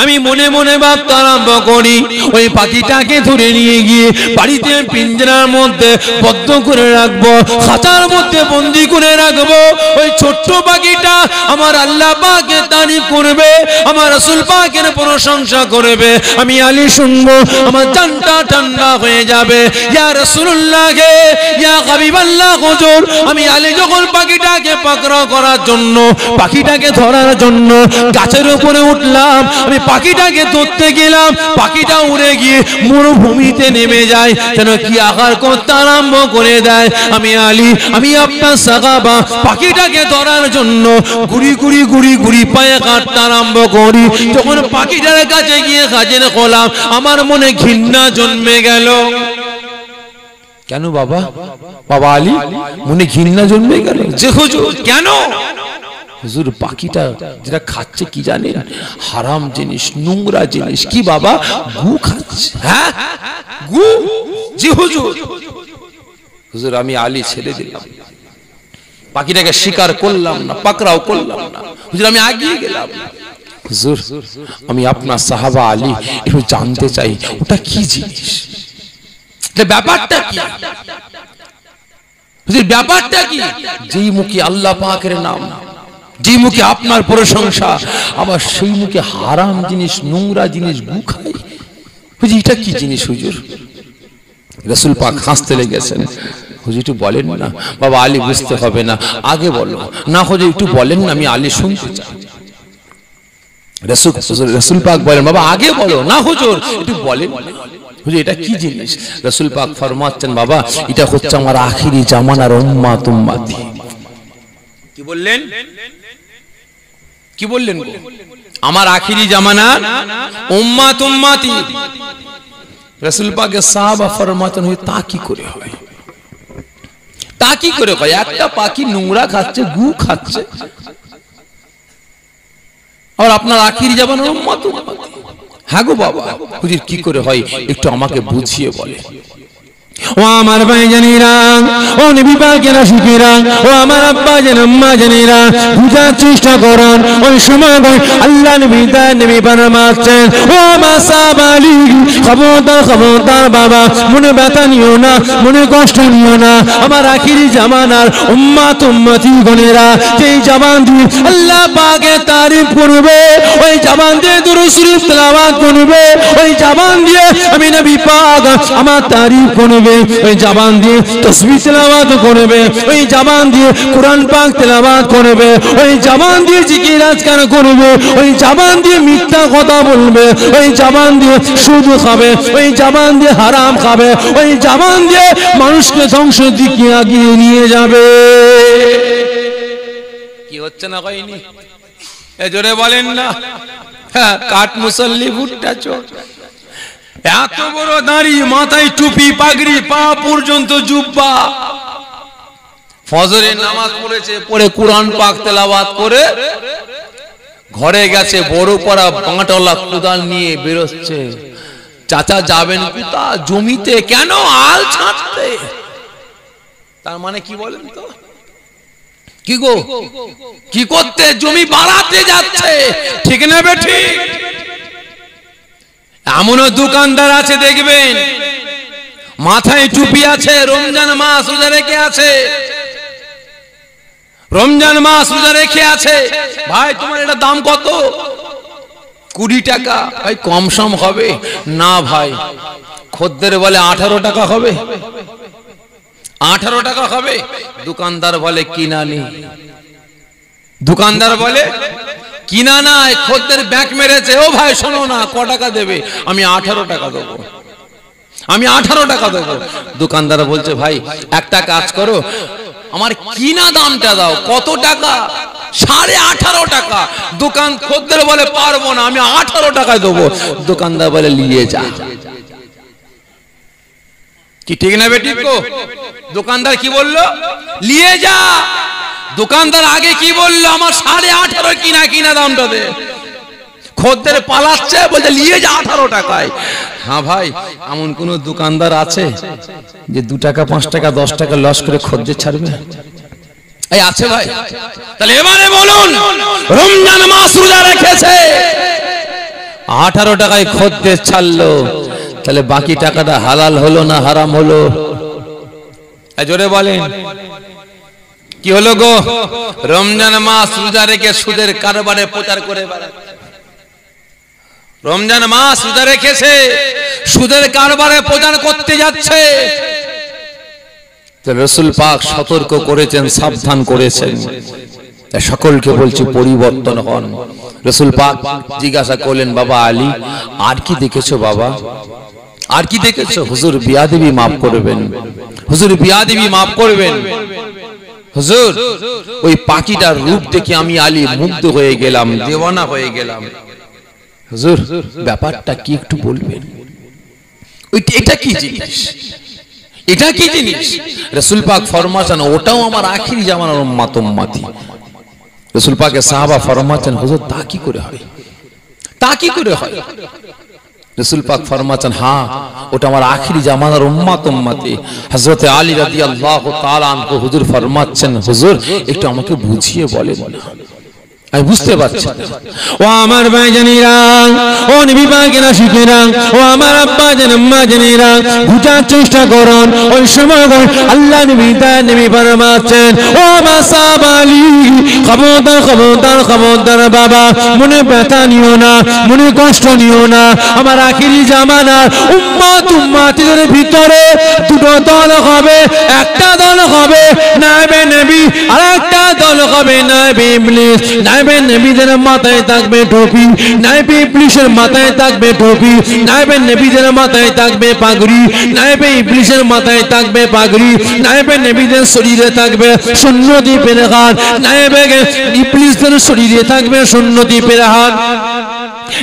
আমি মনে মনে ভাবতে আরম্ভ করি ওই পাখিটাকে ধরে নিয়ে গিয়ে বাড়িতে পিঞ্জরার মধ্যে বদ্ধ করে রাখবো, খাঁচার মধ্যে বন্দি করে রাখবো। ওই ছোট্ট পাখিটা আমার আল্লাহ পাকের তারিফ করবে, আমার রাসূল পাকের প্রশংসা করবে। আমি আলী শুনবো, আমার জানটা ঠান্ডা হয়ে যাবে। ইয়া রাসূলুল্লাহ গে, ইয়া হাবিবাল্লাহ হুজুর, আমি আলী যখন পাখিটাকে পাকড়াও করার জন্য, পাখিটাকে ধরার জন্য গাছের উপরে উঠলাম, আমি পাখিটাকে ধরতে গেলাম, পাখিটা উড়ে গিয়ে মরুভূমিতে নেমে যায়, যেন কি আহার করতে আরম্ভ করে দেয়। আমি আলী, আমি আপনার সাহাবা, পাখিটাকে ধরার জন্য গুড়ি গুড়ি গুড়ি গুড়ি পায়ে কাটতে আরম্ভ করি। যখন পাখিটার কাছে গিয়ে হাজির হলাম, আমার মনে ঘৃণা জন্মে গেল। কেন বাবা? বাবা আলী মনে ঘৃণা জন্মে গেল যে হুজুর কেন? হুজুর পাখিটা যেটা খাচ্ছে কি জানেন? হারাম জিনিস, নোংরা জিনিস। কি বাবা? গু খাচ্ছে। হ্যাঁ গু? জি হুজুর। হুজুর আমি আলী ছেড়ে দিলাম, পাখিটাকে শিকার করলাম না, পাকড়াও করলাম না। হুজুর আমি আগিয়ে গেলাম। হুজুর আমি আপনার সাহাবা আলী, একটু জানতে চাই ওটা কি জিনিস, ব্যাপারটা কি? হুজুর ব্যাপারটা কি? যেই মুখে আল্লাহ পাকের নাম, যেই মুখে আপনার প্রশংসা, আবার সেই মুখে হারাম জিনিস, নোংরা জিনিস গু খাই। হুজুর এটা কি জিনিস হুজুর? রাসূল পাক হাসতে লেগেছেন। হুজুর একটু বলেন না। বাবা আলী বুঝতে হবে না, আগে বলো না। হুজুর একটু বলেন না, আমি আলী শুনতে চাই। রাসূল পাক বলেন বাবা আগে বলো না হুজুর, একটু বলেন। হুজুর এটা কি জিনিস? রাসূল পাক ফরমাচ্ছেন বাবা এটা হচ্ছে আমার আখিরি জামানার উম্মাত উম্মতি। কি বললেন? কি বললেন? আমার আখিরি জামানার উম্মাত উম্মতি। রাসূল পাকের সাহাবা ফরমাতেন তা কি করে হয়? তা কি করে হয়? একটা পাখি নোংরা খাচ্ছে, গু খাচ্ছে, আর আপনার আখিরি জামানার উম্মত উম্মতি। হ্যাঁ গো বাবা, হুজুর কি করে হয় একটু আমাকে বুঝিয়ে বলে। ও আমার ভাই জানিরা, ও নবী পাকের আশিকেরা, ও আমার আব্বা জান আম্মা জানিরা, বুঝার চেষ্টা করুন। ওই সময় আল্লাহ নবী তার নবী ফরমাচ্ছেন, ও আমার সাহাবা আলী খবরদার খবরদার বাবা, মনে ব্যথা নিও না, মনে কষ্ট নিও না। আমার আখিরি জামানার উম্মত উম্মতি গণেরা যেই জবান দিয়ে আল্লাহ পাকের তারিফ করবে, ওই জবান দিয়ে দুরূদ শরীফ তেলাওয়াত করবে, ওই জবান দিয়ে আমি নবী পাক আমার তারিফ করবে, ওই জবান দিয়ে তাসবিহ তেলাওয়াত করবে, ওই জবান দিয়ে কুরআন পাক তেলাওয়াত করবে, ওই জবান দিয়ে জিকির আজকার করবে, ওই জবান দিয়ে মিথ্যা কথা বলবে, ওই জবান দিয়ে সুদ খাবে, ওই জবান দিয়ে হারাম খাবে, ওই জবান দিয়ে মানুষকে ধ্বংসের দিকে এগিয়ে নিয়ে যাবে। কি হচ্ছে না কইনি? এ জোরে বলেন না। কাট মুসল্লি ভুট্টা চোর, এত বড় দাড়ি, মাথায় টুপি, পাগড়ি, পা পর্যন্ত জুব্বা, ফজরের নামাজ পড়েছে, পড়ে কুরআন পাক তেলাওয়াত করে ঘরে গেছে, বড় পড়া বাঁটওয়ালা কোদাল নিয়ে বেরোচ্ছে। চাচা যাবেন কোথা? জমিতে। কেন? আল ছাঁটতে। তার মানে কি বলেন তো? কি গো কি করতে? জমি বাড়াতে যাচ্ছে। ঠিক না বেঠিক? এমনও দোকানদার আছে দেখবেন মাথায় টুপি আছে, রমজান মাস রোজা রেখে আছে, রমজান মাস রোজা রেখে আছে। ভাই তোমার এটা দাম কত? 20 টাকা। ভাই কম সম হবে না? ভাই খদ্দের বলে 18 টাকা হবে, 18 টাকা হবে। দোকানদার বলে কিনা নেই, দোকানদার বলে কিনা নাই, খদ্দের ব্যাক মেরেছে। ও ভাই শোনো না, ক টাকা দেবে? আমি 18 টাকা দেবো, আমি 18 টাকা দেবো। দোকানদার বলছে ভাই একটা কাজ করো, আমার কিনা দামটা দাও। কত টাকা? 18.5 টাকা। দোকান খদ্দের বলে পারবো না, আমি 18 টাকা দেবো। দোকানদার বলে নিয়ে যা। কি ঠিক না বেঠিক? দোকানদার কি বললো? নিয়ে যা। দোকানদার আগে কি বললো? আমার 18.5 কিনা, কিনা দামটা দে। খদ্দের পালাচ্ছে, বলছে নিয়ে যা 18 টাকায়। হ্যাঁ ভাই, এমন কোন দোকানদার আছে যে 2 টাকা 5 টাকা 10 টাকা লস করে খদ্দের ছাড়বে? এই আছে ভাই? তাহলে এবারে বলুন, রমজান মাস রোজা রেখেছে, 18 টাকায় খদ্দের ছাড়লো, তাহলে বাকি টাকাটা হালাল হলো না হারাম হলো? জোরে বলেন কি হলো গো? রমজান মাস রোজা রেখে সুদের কারবারে প্রচার করে বেড়াচ্ছে। রমজান মাস রোজা রেখেছে, সুদের কারবারে প্রচার করতে যাচ্ছে। রাসূল পাক সতর্ক করেছেন, সাবধান করেছেন। সকলকে বলছি পরিবর্তন হন। রাসূল পাক জিজ্ঞাসা করলেন, বাবা আলী আর কি দেখেছো বাবা, আর কি দেখেছো? হুজুর বিয়াদবি মাফ করবেন, হুজুর বিয়াদবি মাফ করবেন। হুজুর ওই পাখিটার রূপ দেখে আমি আলী মুগ্ধ হয়ে গেলাম, দেওয়ানা হয়ে গেলাম। হুজুর ব্যাপারটা কি একটু বলবেন? এটা কি জিনিস, এটা কি জিনিস? রাসূল পাক ফরমাছেন ওটাও আমার আখিরি জামানার উম্মত উম্মতি। রাসূল পাকের সাহাবা ফরমাছেন হুজুর তা কি করে হয়, তা কি করে হয়? রাসূল পাক ফরমাছেন হ্যাঁ ওটা আমার আখিরি জামানার উম্মত উম্মতি। হযরত আলী রাদিয়াল্লাহু তাআলা আনহু হুজুর ফরমাচ্ছেন হুজুর একটু আমাকে বুঝিয়ে বলেন না, আমি বুঝতে পারছি। ও আমার ভাইজানেরা, ও নবী পাকের আশিকেরা, ও আমার আব্বা জান আম্মা জানেরা, বুঝার চেষ্টা করুন। ওই সময় আল্লাহ নবী তার নবী ফরমাচ্ছেন ও আমার সাহাবা আলী খবরদার খবরদার খবরদার বাবা, মনে ব্যথা নিও না, মনে কষ্ট নিও না। আমার আখিরি জামানার উম্মত উম্মতিদের ভিতরে দুটো দল হবে, একটা দল হবে নায়েবে নবী, আর একটা দল হবে নায়েবে ইবলিস। নায়েবে নবীদের মাথায় থাকবে টুপি, নায়েবে ইবলিসের মাথায় থাকবে টুপি। নায়েবে নবীদের মাথায় থাকবে পাগড়ি, নায়েবে ইবলিসের মাথায় থাকবে পাগড়ি। নায়েবে নবীদের শরীরে থাকবে সুন্নতি পেরহান, নায়েবে ইবলিসের শরীরে থাকবে সুন্নতি পেরহান।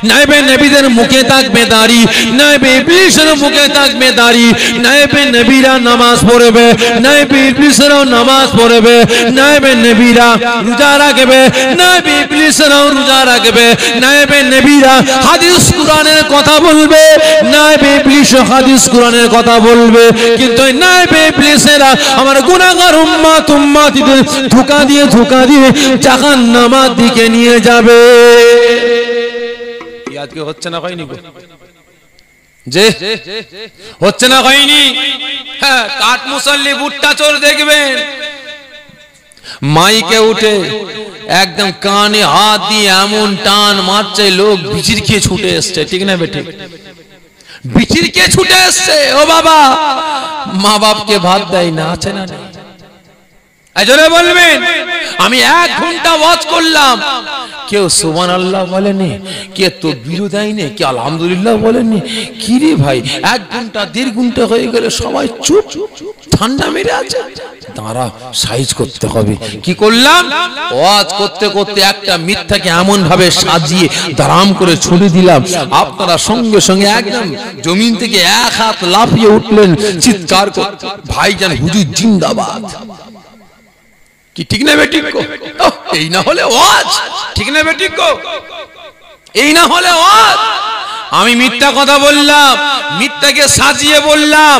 নায়েবে নবীদের মুখে থাকবে দাড়ি, নায়েবে ইবলিসের মুখে থাকবে দাড়ি। নায়েবে নবীরা নামাজ পড়বে, নায়েবে ইবলিসেরও নামাজ পড়বে। নায়েবে নবীরা রোজা রাখবে, নায়েবে ইবলিসেরও রোজা রাখবে। নায়েবে নবীরা হাদিস কুরআনের কথা বলবে, নায়েবে ইবলিস হাদিস কুরআনের কথা বলবে। কিন্তু নায়েবে ইবলিসেরা আমার গুনাহগার উম্মত উম্মতিদের ধোঁকা দিয়ে জাহান্নামের দিকে নিয়ে যাবে। আজকে হচ্ছে না হয়নি গো, যে হচ্ছে না হয়নি? হ্যাঁ কাঠ মুসল্লি ভুট্টা চোর দেখবেন মাইকে উঠে একদম কানে হাত দিয়ে এমন টান মারছে, লোক বিচির খেয়ে ছুটে এসছে। ঠিক না বেঠিক? বিচির খেয়ে ছুটে এসছে। ও বাবা, মা বাপকে ভাত দেয় না, আছে না? জোরে বলবেন। আমি 1 ঘন্টা ওয়াজ করলাম, কেউ সুবহানাল্লাহ বলেনি, কে তাকবীর দেয়নি, কে আলহামদুলিল্লাহ বলেনি। কি রে ভাই, 1 ঘন্টা 1.5 ঘন্টা হয়ে গেলে সবাই চুপ, ঠান্ডা মেরে আছে। তারা সাইজ করতে হবে। কি করলাম? ওয়াজ করতে করতে একটা মিথ্যাকে এমন ভাবে সাজিয়ে দারাম করে ছুড়ে দিলাম, আপনারা সঙ্গে সঙ্গে একদম জমিন থেকে 1 হাত লাফিয়ে উঠলেন, চিৎকার করে ভাইজান হুজুর জিন্দাবাদ। কি ঠিক না বেঠিক? এই না হলে ওয়াজ, ঠিক না বেঠিক? এই না হলে ওয়াজ। আমি মিথ্যা কথা বললাম, মিথ্যাকে সাজিয়ে বললাম,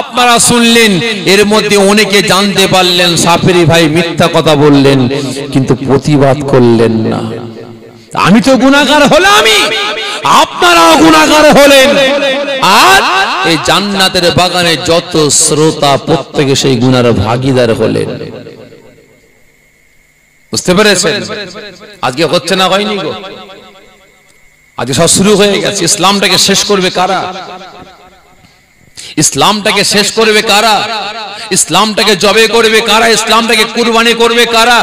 আপনারা শুনলেন। এর মধ্যে অনেকে জানতে পারলেন সাফেরি ভাই মিথ্যা কথা বললেন, কিন্তু প্রতিবাদ করলেন না। আমি তো গুনাহগার হলামই, আপনারাও গুনাহগার হলেন। আর এই জান্নাতের বাগানে যত শ্রোতা প্রত্যেকে সেই গুনার ভাগীদার হলেন। বুঝতে পেরেছেন? আজকে হচ্ছে না হয়নি গো? আজকে সব শুরু হয়ে গেছে। ইসলামটাকে শেষ করবে কারা? ইসলামটাকে শেষ করবে কারা? ইসলামটাকে জবে করবে কারা? ইসলামটাকে কুরবানি করবে কারা?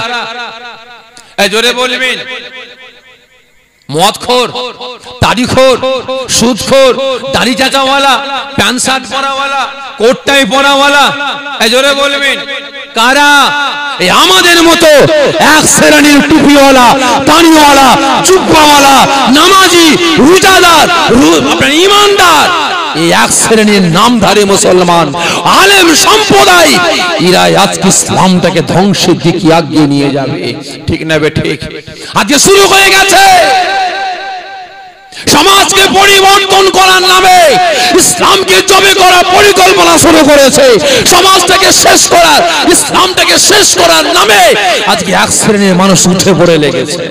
এই জোরে বলবেন। মদখোর, তারিখোর, সুদখোর, দাড়ি চাচাওয়ালা, প্যান্ট শার্ট পরাওয়ালা, কোট টাই পরাওয়ালা, এই জোরে বলবেন কারা? এই আমাদের মতো এক শ্রেণীর টুপিওয়ালা, দাড়িওয়ালা, জুব্বাওয়ালা, নামাজি, রোজাদার, আপনার ঈমানদার, এই এক শ্রেণীর নামধারী মুসলমান আলেম সম্প্রদায়, এরা আজকে ইসলামটাকে ধ্বংসের দিকে এগিয়ে নিয়ে যাবে। ঠিক না বেঠিক? আজকে শুরু হয়ে গেছে। সমাজকে পরিবর্তন করার নামে ইসলামকে জবে করার পরিকল্পনা শুরু করেছে। সমাজটাকে শেষ করার, ইসলামটাকে শেষ করার নামে আজকে এক শ্রেণীর মানুষ উঠে পড়ে লেগেছে।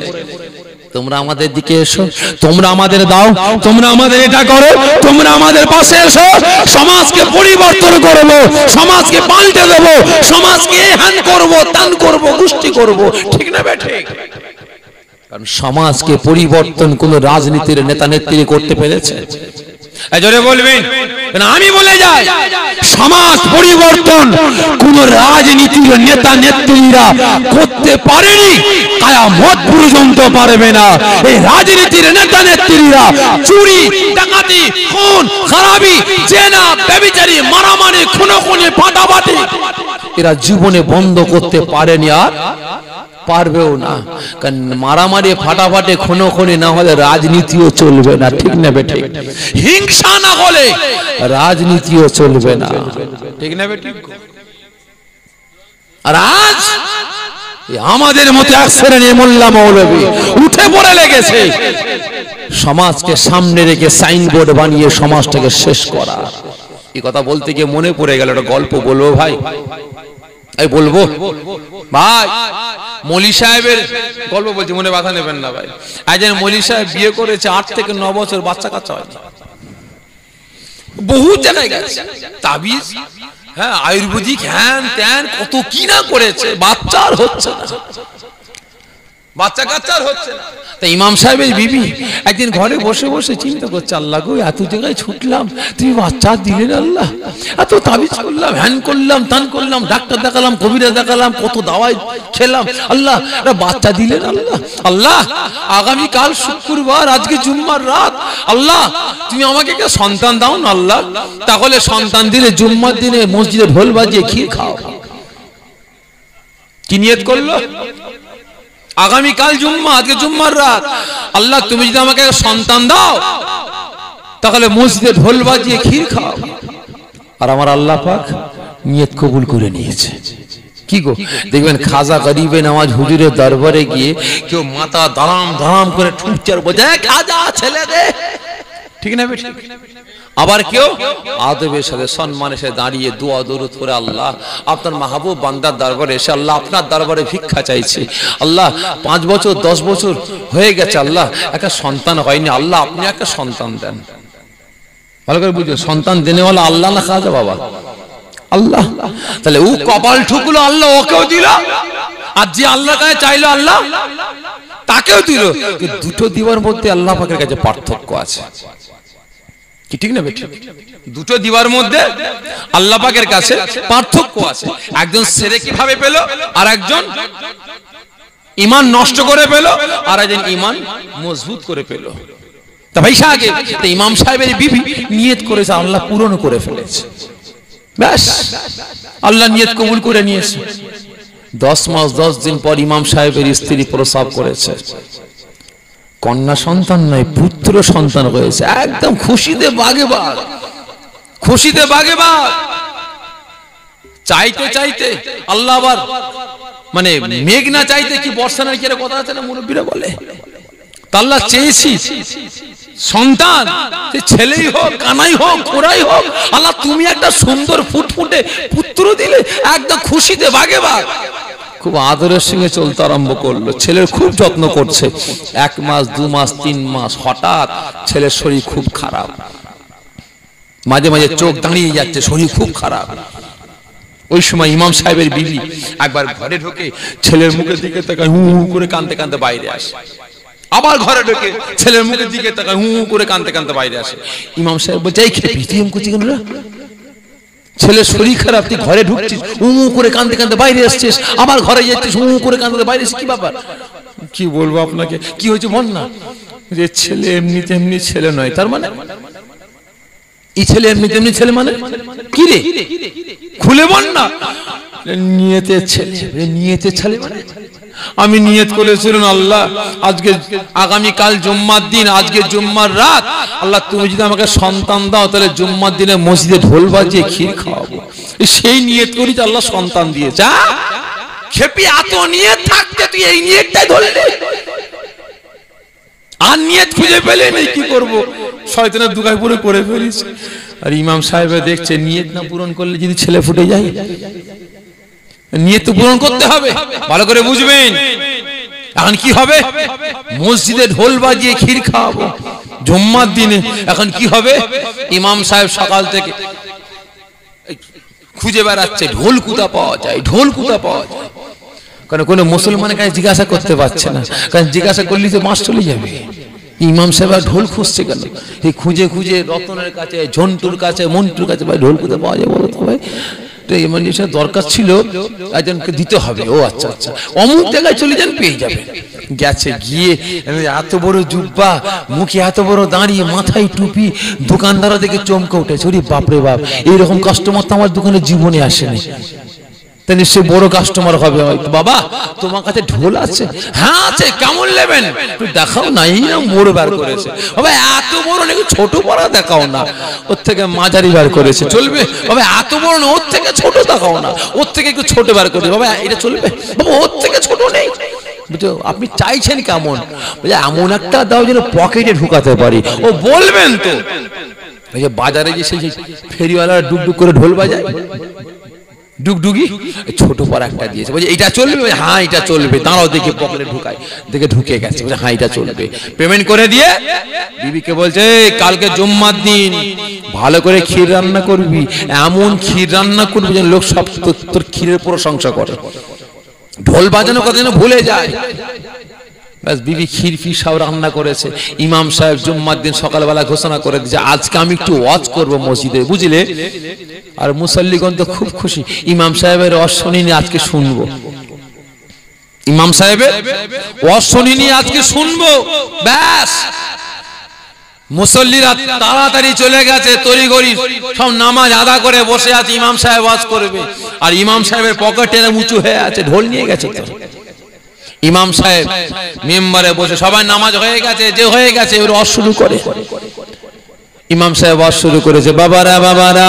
তোমরা আমাদের দিকে এসো, তোমরা আমাদের দাও, তোমরা আমাদের এটা করো, তোমরা আমাদের পাশে এসো, সমাজকে পরিবর্তন করব, সমাজকে পাল্টে দেব, সমাজকে হ্যান করব, তান করব, গোষ্ঠী করব। ঠিক না বেঠে? কারণ সমাজকে পরিবর্তন কোন রাজনীতির নেতা নেত্রী করতে পেরেছে? জোরে বলবেন। আমি বলে যাই, সমাজ পরিবর্তন কোন রাজনীতির নেতা নেত্রীরা করতে পারেনি, কিয়ামত পর্যন্ত পারবে না। এই রাজনীতির নেতা নেত্রীরা চুরি, ডাকাতি, খুন খারাপি, জেনা, ব্যভিচারী, মারামারি, খুনোখুনি, ফাটাফাটি এরা জীবনে বন্ধ করতে পারেনি, আর পারবেও না। কারণ মারামারি, ফাটাফাটি, খুনোখুনি না হলে রাজনীতিও চলবে না। ঠিক না বেঠিক? হিংসা না হলে রাজনীতিও চলবে না। ঠিক না বেঠিক? আর আজ আমাদের মতো এক শ্রেণীর মোল্লা মৌলবী উঠে পড়ে লেগেছে সমাজকে সামনে রেখে সাইনবোর্ড বানিয়ে সমাজটাকে শেষ করা। এই কথা বলতে গিয়ে মনে পড়ে গেল একটা গল্প, বলবো ভাই? এই বলবো ভাই, মলি সাহেবের গল্প বলছি, মনে বাধা নেবেন না ভাই। একজন মলি সাহেব বিয়ে করেছে, 8 থেকে 9 বছর বাচ্চা কাচ্চা হয়নি। বহু জায়গায় গেছে, তাবিজ, হ্যাঁ, আয়ুর্বেদিক, হ্যান ত্যান কত কি না করেছে, বাচ্চা আর হচ্ছে না, বাচ্চা কাচ্চা আর হচ্ছে না। তা ইমাম সাহেবের বিবি একদিন ঘরে বসে বসে চিন্তা করছে, আল্লাহ গো, এত জায়গায় ছুটলাম, তুমি বাচ্চা দিলেন আল্লাহ, এত তাবিজ করলাম, হ্যান করলাম, তান করলাম, ডাক্তার দেখালাম, কবিরা দেখালাম, কত দাওয়াই খেলাম, আল্লাহ বাচ্চা দিলেন আল্লাহ। আল্লাহ, আগামীকাল শুক্রবার, আজকে জুম্মার রাত, আল্লাহ তুমি আমাকে একটা সন্তান দাও না আল্লাহ। তাহলে সন্তান দিলে জুম্মার দিনে মসজিদে ঢোল বাজিয়ে ক্ষীর খাও। কি নিয়ত করলো? আগামীকাল জুম্মা, আজকে জুম্মার রাত, আল্লাহ তুমি যদি আমাকে সন্তান দাও তাহলে মসজিদে ঢোল বাজিয়ে ক্ষীর খাও। আর আমার আল্লাহ পাক নিয়ত কবুল করে নিয়েছে। কি গো, দেখবেন খাজা গরিবে নওয়াজ হুজুরের দরবারে গিয়ে কেউ মাথা দারাম দারাম করে ঠুকচার বোঝায়, খাজা ছেলে দে। ঠিক না বেটি? আবার কেউ আদবের সাথে সম্মানের সাথে দাঁড়িয়ে দোয়া দরুদ করে, আল্লাহ আপনার মাহবুব বান্দার দরবারে এসে আল্লাহ আপনার দরবারে ভিক্ষা চাইছে, আল্লাহ 5 বছর 10 বছর হয়ে গেছে, আল্লাহ একটা সন্তান হয়নি, আল্লাহ আপনি একটা সন্তান দেন। ভালো করে বুঝুন, সন্তান দেনেওয়ালা আল্লাহ না খাজা বাবা? আল্লাহ। তাহলে ও কপাল ঠুকলো, আল্লাহ ওকেও দিল, আর যে আল্লাহ কাছে চাইলো আল্লাহ তাকেও দিল। দুটো দিবার মধ্যে আল্লাহ পাকের কাছে পার্থক্য আছে। কি ঠিক না বেটি? দুটো দিবার মধ্যে আল্লাহ পাকের কাছে পার্থক্য আছে। একজন ছেড়ে কিভাবে পেল, আর একজন ঈমান নষ্ট করে পেল, আর একজন ঈমান মজবুত করে পেল। তা ভাই আগে ইমাম সাহেবের বিবি নিয়ত করেছে, আল্লাহ পূরণ করে ফেলেছে, ব্যাস আল্লাহ নিয়ত কবুল করে নিয়েছে। 10 মাস 10 দিন পর ইমাম সাহেবের স্ত্রী প্রসব করেছে, কন্যা সন্তান নয়, পুত্র সন্তান হয়েছে। একদম খুশিতে বাগে বাগ, খুশিতে বাগে বাগ। চাইতে চাইতে আল্লাহ আবার মানে মেঘ না চাইতে কি বর্ষা না, কি কথা আছে না, মুরব্বীরা বলে। আল্লাহ চেয়েছি সন্তান, ছেলেই হোক, কানাই হোক, খোড়াই হোক, আল্লাহ তুমি একটা সুন্দর ফুটফুটে পুত্র দিলে, একদম খুশিতে বাগে বাগ। খুব আদরের সঙ্গে চলতে আরম্ভ করলো, ছেলের খুব যত্ন করছে। 1 মাস 2 মাস 3 মাস, হঠাৎ ছেলের শরীর খুব খারাপ, মাঝে মাঝে চোখ দাঁড়িয়ে যাচ্ছে, শরীর খুব খারাপ। ওই সময় ইমাম সাহেবের বিবি একবার ঘরে ঢোকে, ছেলের মুখের দিকে তাকায়, হু হু করে কাঁদতে কাঁদতে বাইরে আসে। আবার ঘরে ঢোকে, ছেলের মুখের দিকে তাকায়, হু হু করে কাঁদতে কাঁদতে বাইরে আসে। ইমাম সাহেব বলছে, এই খেপি তুই এম করছিস কেন? ছেলের শরীর খারাপ, তুই ঘরে ঢুকছিস, হু হু করে কাঁদতে কাঁদতে বাইরে আসছিস, আবার ঘরে যাচ্ছিস, হু হু করে কাঁদতে বাইরে আসছিস, কি ব্যাপার? কি বলবো আপনাকে, কি হয়েছে বল না। যে ছেলে এমনিতে এমনি ছেলে নয়, তার মানে এই ছেলে এমনিতে এমনি ছেলে মানে কি রে, খুলে বল না। নিয়তের ছেলে, নিয়তের ছেলে মানে আমি নিয়ত করেছিলাম, আল্লাহ আজকে আগামীকাল জুম্মার দিন, আজকে জুম্মার রাত, আল্লাহ তুমি যদি আমাকে সন্তান দাও তাহলে জুম্মার দিনে মসজিদে ঢোল বাজিয়ে ক্ষীর খাওয়াবো। সেই নিয়ত করি যে আল্লাহ সন্তান দিয়ে। যা খেপি, এত নিয়ত থাকতে তুই এই নিয়তটাই ধরলি, আর নিয়ত খুঁজে পেলে নেই, কি করবো? শয়তানের দুগায় পরে করে ফেলিস। আর ইমাম সাহেব দেখছে নিয়ত না পূরণ করলে যদি ছেলে ফুটে যায়, নিয়ত পূরণ করতে হবে, ভালো করে বুঝবেন। এখন কি হবে? মসজিদে ঢোল বাজিয়ে ক্ষীর খাওয়াবো জুম্মার দিনে। এখন কি হবে? ইমাম সাহেব সকাল থেকে খুঁজে বেড়াচ্ছে ঢোল কোথা পাওয়া যায়, ঢোল কোথা পাওয়া যায়। কারণ কোনো মুসলমানের কাছে জিজ্ঞাসা করতে পারছে না, কারণ জিজ্ঞাসা করলে তো মাস চলে যাবে। ইমাম সাহেব ঢোল খুঁজছে কেন? এই খুঁজে খুঁজে রতনের কাছে, ঝন্টুর কাছে, মন্টুর কাছে, ভাই ঢোল কোথা পাওয়া যায় বলো তো ভাই। তো এমন জিনিসটা দরকার ছিল, একজনকে দিতে হবে। ও আচ্ছা আচ্ছা, অমুক জায়গায় চলে যান, পেয়ে যাবে। গেছে, গিয়ে এত বড় জুব্বা, মুখে এত বড় দাঁড়িয়ে, মাথায় টুপি, দোকানদাররা দেখে চমকে উঠেছে, ওরে বাপরে বাপ, এইরকম কাস্টমার তো আমার দোকানে জীবনে আসেনি। তা নিশ্চয়ই বড় কাস্টমার হবে হয়তো। বাবা তোমার কাছে ঢোল আছে? হ্যাঁ আছে। কেমন নেবেন? একটু দেখাও না। এই না মোড় বার করেছে। বাবা এত বড় নাকি? ছোট পড়া দেখাও না। ওর থেকে মাঝারি বার করেছে, চলবে? বাবা এত বড় না, ওর থেকে ছোট দেখাও না। ওর থেকে একটু ছোট বার করেছে। বাবা এটা চলবে? বাবা ওর থেকে ছোট নেই। বুঝছো আপনি চাইছেন কেমন? এমন একটা দাও যেন পকেটে ঢুকাতে পারি। ও বলবেন তো এই যে বাজারে যে সেই ফেরিওয়ালা ডুকডুক করে ঢোল বাজায়, ডুগডুগি, ছোট পর একটা দিয়েছে, বলছে এটা চলবে? হ্যাঁ এটা চলবে, দাঁড়াও দেখে পকেটে ঢুকায়, দেখে ঢুকে গেছে, বলছে হ্যাঁ এটা চলবে। পেমেন্ট করে দিয়ে বিবিকে বলছে কালকে জুম্মার দিন ভালো করে ক্ষীর রান্না করবি, এমন ক্ষীর রান্না করবি যেন লোক সব তোর ক্ষীরের প্রশংসা করে, ঢোল বাজানো কথা যেন ভুলে যায়। ব্যাস বিবি ক্ষীর ফি সব রান্না করেছে। ইমাম সাহেব জুম্মার দিন সকালবেলা ঘোষণা করে দিয়েছে আজকে আমি একটু ওয়াজ করবো মসজিদে, বুঝলে? আর মুসল্লিগণ তো খুব খুশি, ইমাম সাহেবের ওয়াজ শুনিনি আজকে শুনবো, ইমাম সাহেবের ওয়াজ শুনিনি আজকে শুনবো। ব্যাস মুসল্লিরা তাড়াতাড়ি চলে গেছে, তড়িঘড়ি সব নামাজ আদা করে বসে আছে, ইমাম সাহেব ওয়াজ করবে। আর ইমাম সাহেবের পকেটে উঁচু হয়ে আছে, ঢোল নিয়ে গেছে। ইমাম সাহেব মেম্বারে বসে, সবাই নামাজ হয়ে গেছে, যে হয়ে গেছে ওর ওয়াজ শুরু করে। ইমাম সাহেব ওয়াজ শুরু করেছে, বাবারা বাবারা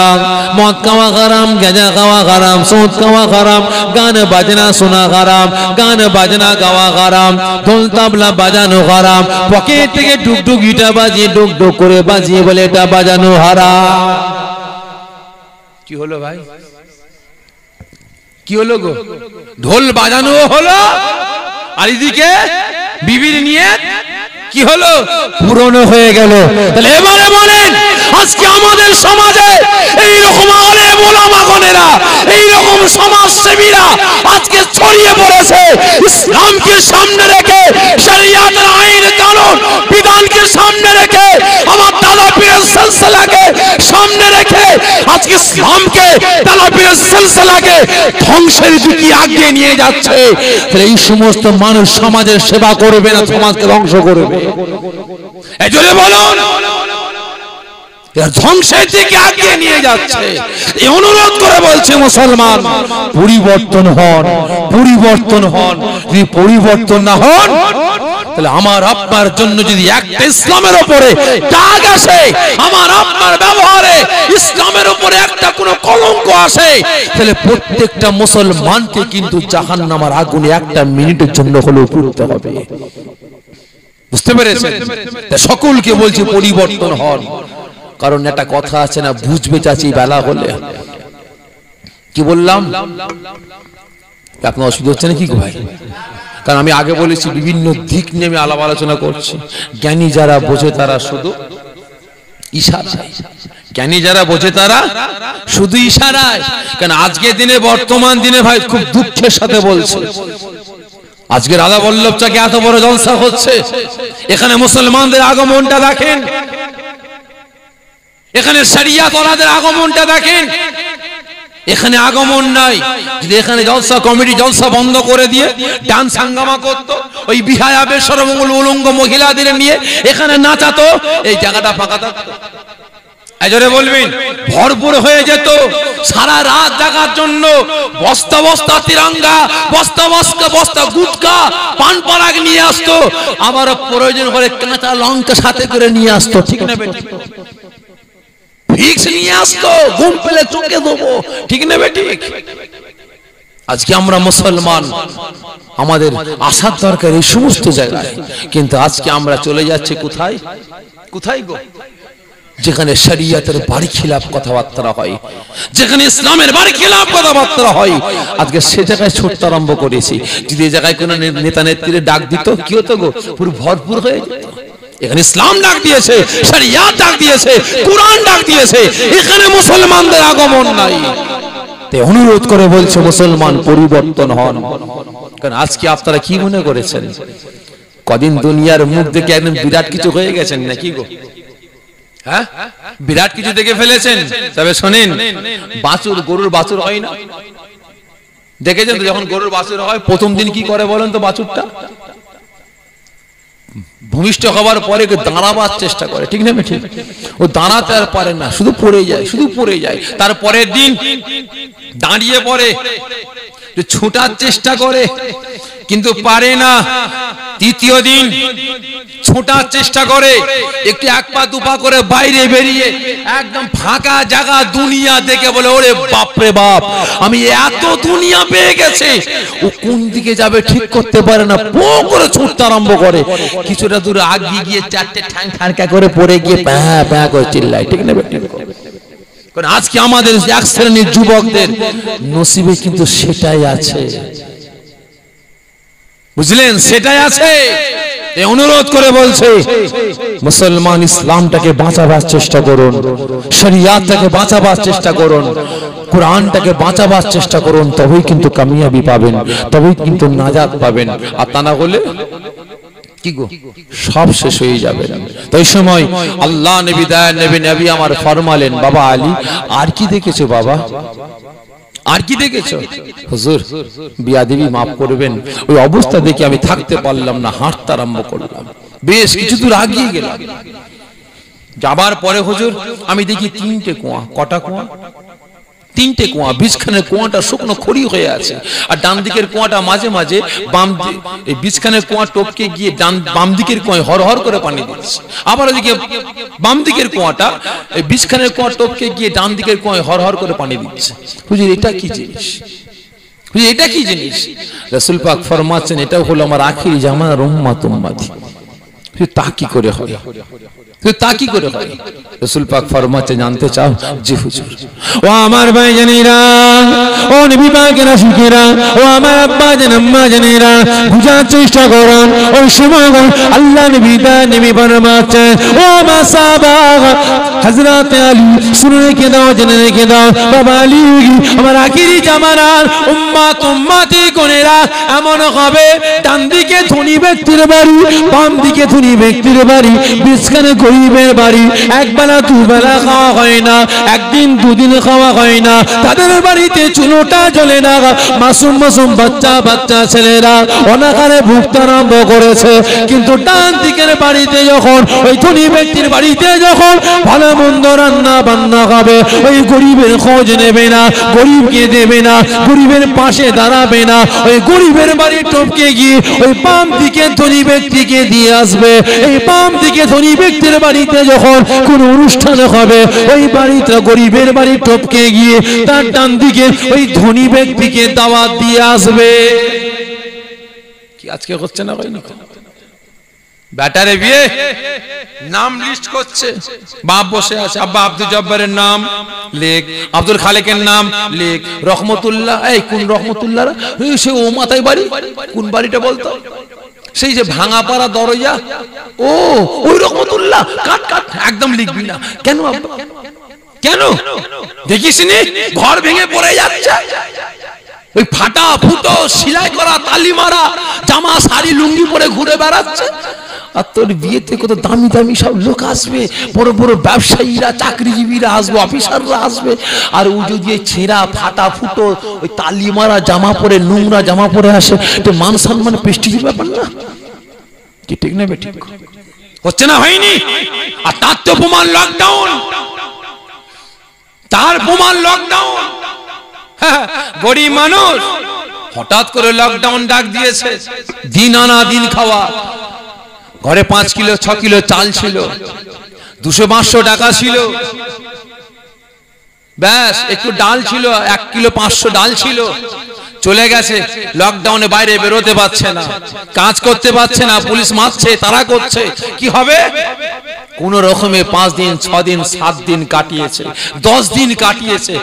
মদ খাওয়া হারাম, গাঁজা খাওয়া হারাম, সুদ খাওয়া হারাম, গান বাজনা শোনা হারাম, গান বাজনা গাওয়া হারাম, ঢোল তাবলা বাজানো হারাম, পকেট থেকে ডুগডুগ গিটার বাজিয়ে ডুগডুগ করে বাজিয়ে বলে এটা বাজানো হারাম। কি হলো ভাই? কি হলো গো? ঢোল বাজানো হলো, আর এদিকে বিবির নিয়ে কি হলো? পুরনো হয়ে গেল। তাহলে এবারে বলেন আজকে আমাদের সমাজে এইরকম আলেম ওলামাগণেরা, এইরকম সমাজসেবীরা আজকে ছড়িয়ে পড়েছে, ইসলামকে সামনে রেখে, শরিয়াতের আইন কানুন বিধানকে সামনে রেখে, আমার দাদা পীরের সিলসিলাকে সামনে রেখে আজকে ইসলামকে, দাদা পীরের সিলসিলাকে ধ্বংসের দিকে এগিয়ে নিয়ে যাচ্ছে। তাহলে এই সমস্ত মানুষ সমাজের সেবা করবে না, সমাজকে ধ্বংস করবে? এই জন্য বলুন, ধ্বংসের দিকে এগিয়ে নিয়ে যাচ্ছে। এই অনুরোধ করে বলছে মুসলমান পরিবর্তন হন, পরিবর্তন হন। যদি পরিবর্তন না হন তাহলে আমার আপনার জন্য যদি একটা ইসলামের উপরে দাগ আসে, আমার আপনার ব্যবহারে ইসলামের উপরে একটা কোনো কলঙ্ক আসে, তাহলে প্রত্যেকটা মুসলমানকে কিন্তু জাহান্নামের আগুনে একটা মিনিটের জন্য হলেও পুড়তে হবে। বুঝতে পেরেছেন? সকলকে বলছি পরিবর্তন হন। কারণ একটা কথা আছে না, বুঝবে চাচি বেলা হলে। কি বললাম? আপনার অসুবিধা হচ্ছে না কি ভাই? কারণ আমি আগে বলেছি বিভিন্ন দিক নিয়ে আমি আলাপ আলোচনা করছি। জ্ঞানী যারা বোঝে তারা শুধু ইশারায়, জ্ঞানী যারা বোঝে তারা শুধু ইশারায়। কারণ আজকের দিনে, বর্তমান দিনে ভাই খুব দুঃখের সাথে বলছে, আজকে রাধা বল্লভ চাকে এত বড় জলসা হচ্ছে, এখানে মুসলমানদের আগমনটা দেখেন, এখানে শরিয়াত ওয়ালাদের আগমনটা দেখেন। এখানে আগমন নাই, যদি এখানে জলসা কমিটি জলসা বন্ধ করে দিয়ে ডান্স হাঙ্গামা করতো, ওই বিহায়া বেশরমঙ্গল উলঙ্গ মহিলাদের নিয়ে এখানে নাচাতো, এই জায়গাটা ফাঁকা থাকতো। এজরে বলবেন ভরপুর হয়ে যেত। সারা রাত জাগার জন্য বস্তা বস্তা তিরঙ্গা, বস্তা বস্তা বস্তা গুটকা, পান পরাগ নিয়ে আসতো, আবার প্রয়োজন হলে কাঁচা লঙ্কা সাথে করে নিয়ে আসতো। ঠিক না বেটি? ভিক্স নিয়ে আসতো, ঘুম পেলে চোখে দেবো। ঠিক না বেটি? আজকে আমরা মুসলমান, আমাদের আসার দরকার এই সমস্ত জায়গায়, কিন্তু আজকে আমরা চলে যাচ্ছি কোথায়? কোথায় গো? যেখানে শরিয়তের বাড়ি খিলাফ কথাবার্তা হয়, যেখানে ইসলামের বাড়ি খিলাফ কথাবার্তা হয়, আজকে সে জায়গায় ছুটতে আরম্ভ করেছি। যদি এই জায়গায় কোনো নেতা নেত্রীর ডাক দিত কি হতো গো, পুরো ভরপুর হয়ে যেত। এখানে ইসলাম ডাক দিয়েছে, শরিয়ত ডাক দিয়েছে, কুরআন ডাক দিয়েছে, এখানে মুসলমানদের আগমন নাই। তাই অনুরোধ করে বলছে মুসলমান পরিবর্তন হন। কারণ আজকে আপনারা কি মনে করেছেন কদিন দুনিয়ার মুখ দেখে একদম বিরাট কিছু হয়ে গেছেন নাকি গো? হ্যাঁ, বিরাট কিছু দেখে ফেলেছেন। তবে শোনেন, বাছুর গরুর বাছুর হয় না, দেখেছেন তো? যখন গরুর বাছুর হয় প্রথম দিন কি করে বলেন তো? বাছুরটা ভূমিষ্ঠ হওয়ার পরে দাঁড়াবার চেষ্টা করে, ঠিক না? ঠিক, ও দাঁড়াতে আর পারে না, শুধু পড়ে যায়, শুধু পড়ে যায়। তারপরের দিন দাঁড়িয়ে পড়ে, ছোটার চেষ্টা করে কিন্তু পারে না। তৃতীয় দিন ছোটার চেষ্টা করে, একটু এক পা দুপা করে বাইরে বেরিয়ে একদম ফাঁকা জায়গা দুনিয়া দেখে বলে, ওরে বাপ রে বাপ, আমি এত দুনিয়া পেয়ে গেছে। ও কোন দিকে যাবে ঠিক করতে পারে না, পো করে ছুটতে আরম্ভ করে। কিছুটা দূরে আগিয়ে গিয়ে চারটে ঠ্যাং ঠাড়কা করে পড়ে গিয়ে প্যাঁ প্যাঁ করে চিল্লায়, ঠিক না? কারণ আজকে আমাদের এক শ্রেণীর যুবকদের নসিবে কিন্তু সেটাই আছে, বুঝলেন? সেটাই আছে। এই অনুরোধ করে বলছে মুসলমান ইসলামটাকে বাঁচাবার চেষ্টা করুন, শরিয়াতটাকে বাঁচাবার চেষ্টা করুন, কোরআনটাকে বাঁচাবার চেষ্টা করুন, তবেই কিন্তু কামিয়াবি পাবেন, তবেই কিন্তু নাজাত পাবেন। আর তা না হলে কি গো, সব শেষ হয়ে যাবে। তো এই সময় আল্লাহ নবী দয়া নবী আমার ফরমালেন, বাবা আলী আর কি দেখেছো বাবা, আর কি দেখেছো? হুজুর বিয়াদবি মাফ করবেন, ওই অবস্থা দেখে আমি থাকতে পারলাম না, হাঁটতে আরম্ভ করলাম। বেশ কিছু দূর আগিয়ে গেলাম, যাবার পরে হুজুর আমি দেখি তিনটে কুয়া। কটা কুয়া? তিনটে কুয়া। বীজখানের কুয়াটা শুকনো খড়ি হয়ে আছে, আর ডান দিকের কুয়াটা মাঝে মাঝে এই বীজখানের কুয়া টপকে গিয়ে বাম দিকের কুয়ায় হর হর করে পানি দিচ্ছে। আবার ওদিকে বাম দিকের কুয়াটা এই বীজখানের কুয়া টপকে গিয়ে ডান দিকের কুয়ায় হর হর করে পানি দিচ্ছে। হুজুর এটা কি জিনিস? হুজুর এটা কি জিনিস? রাসূল পাক ফরমাচ্ছেন, এটাও হলো আমার আখিরি জামানার উম্মত উম্মতি। তা কি করে হয়? তা কি করে হয়? রাসূল পাক ফরমাতে, জানতে চাও? জি হুজুর। ও আমার ভাই জানেরা, ও নবী পাকের আশিকেরা, ও আমার আব্বা জান আম্মা জানেরা, বুঝার চেষ্টা করুন। ওই সময় আল্লাহ নবী ফরমাতে, ও আমার সাহাবা হযরত আলী, শুনে রেখে দাও, জেনে রেখে দাও, বাবা আলী আমার আখিরি জামানার উম্মত উম্মতি কোনেরা এমন হবে, ডান দিকে ধনী ব্যক্তির বাড়ি, বাম দিকে ধনী ব্যক্তির বাড়ি, বিছখানে গরিবের বাড়ি। একবেলা দুবেলা খাওয়া হয় না, একদিন দুদিন খাওয়া হয় না, তাদের বাড়িতে চুলোটা জ্বলে না, মাসুম মাসুম বাচ্চা বাচ্চা ছেলেরা অনাহারে ভুগতে আরম্ভ করেছে। কিন্তু ডান দিকের বাড়িতে যখন, ওই ধনী ব্যক্তির বাড়িতে যখন ভালো মন্দ রান্না বান্না হবে, ওই গরিবের খোঁজ নেবে না, গরিবকে দেবে না, গরিবের পাশে দাঁড়াবে না, ওই গরিবের বাড়ি টপকে গিয়ে ওই বাম দিকে ধনী ব্যক্তিকে দিয়ে আসবে। এই বাম দিকে ধনী ব্যক্তির বাড়িতে যখন কোন অনুষ্ঠান হবে, ওই বাড়িতে গরিবের বাড়ি টপকে গিয়ে তার ডান দিকে ওই ধনী ব্যক্তিকে দাওয়াত দিয়ে আসবে। কি আজকে হচ্ছে না ভাই? ব্যাটারে বিয়ে নাম লিস্ট করছে, বাপ বসে আছে, আব্বা আব্দুল জব্বারের নাম লেখ, আব্দুল খালেকের নাম লেখ, রহমতুল্লাহ, এই কোন রহমতুল্লাহ? সে ও মাথায় বাড়ি, কোন বাড়িটা বলতো? সেই যে ভাঙাপাড়া দরজা, ও ওই রহমতুল্লাহ, কাট কাট, একদম লিখবি না। কেন আব্বা? কেন? দেখিসনি ঘর ভেঙে পড়ে যাচ্ছে, ওই ফাটা ফুটো সেলাই করা তালি মারা জামা শাড়ি লুঙ্গি পরে ঘুরে বেড়াচ্ছে। আর তোর বিয়েতে কত দামি দামি সব লোক আসবে, বড় বড় ব্যবসায়ীরা, চাকরিজীবীরা আসবে, অফিসাররা আসবে, আর ও যদি ছেঁড়া ফাটা ফুটো ওই তালি মারা জামা পরে, নোংরা জামা পরে আসে, তো মান সম্মান প্রেস্টিজের ব্যাপার না? কি ঠিক না? ঠিক হচ্ছে না? হয়নি? আর তার তো প্রমাণ লকডাউন, তার প্রমাণ লকডাউন। গরিব মানুষ হঠাৎ করে লকডাউন ডাক দিয়েছে, দিন আনা দিন খাওয়া। ঘরে 5 কিলো 6 কিলো চাল ছিল, 200-500 টাকা ছিল, ব্যাস একটু ডাল ছিল, 1 কিলো 500 ডাল ছিল, চলে গেছে। লকডাউনে বাইরে বেরোতে পারছে না, কাজ করতে পারছে না, পুলিশ মারছে, তারা করছে, কি হবে? কোন রকমে 5 দিন 6 দিন 7 দিন কাটিয়েছে, 10 দিন কাটিয়েছে,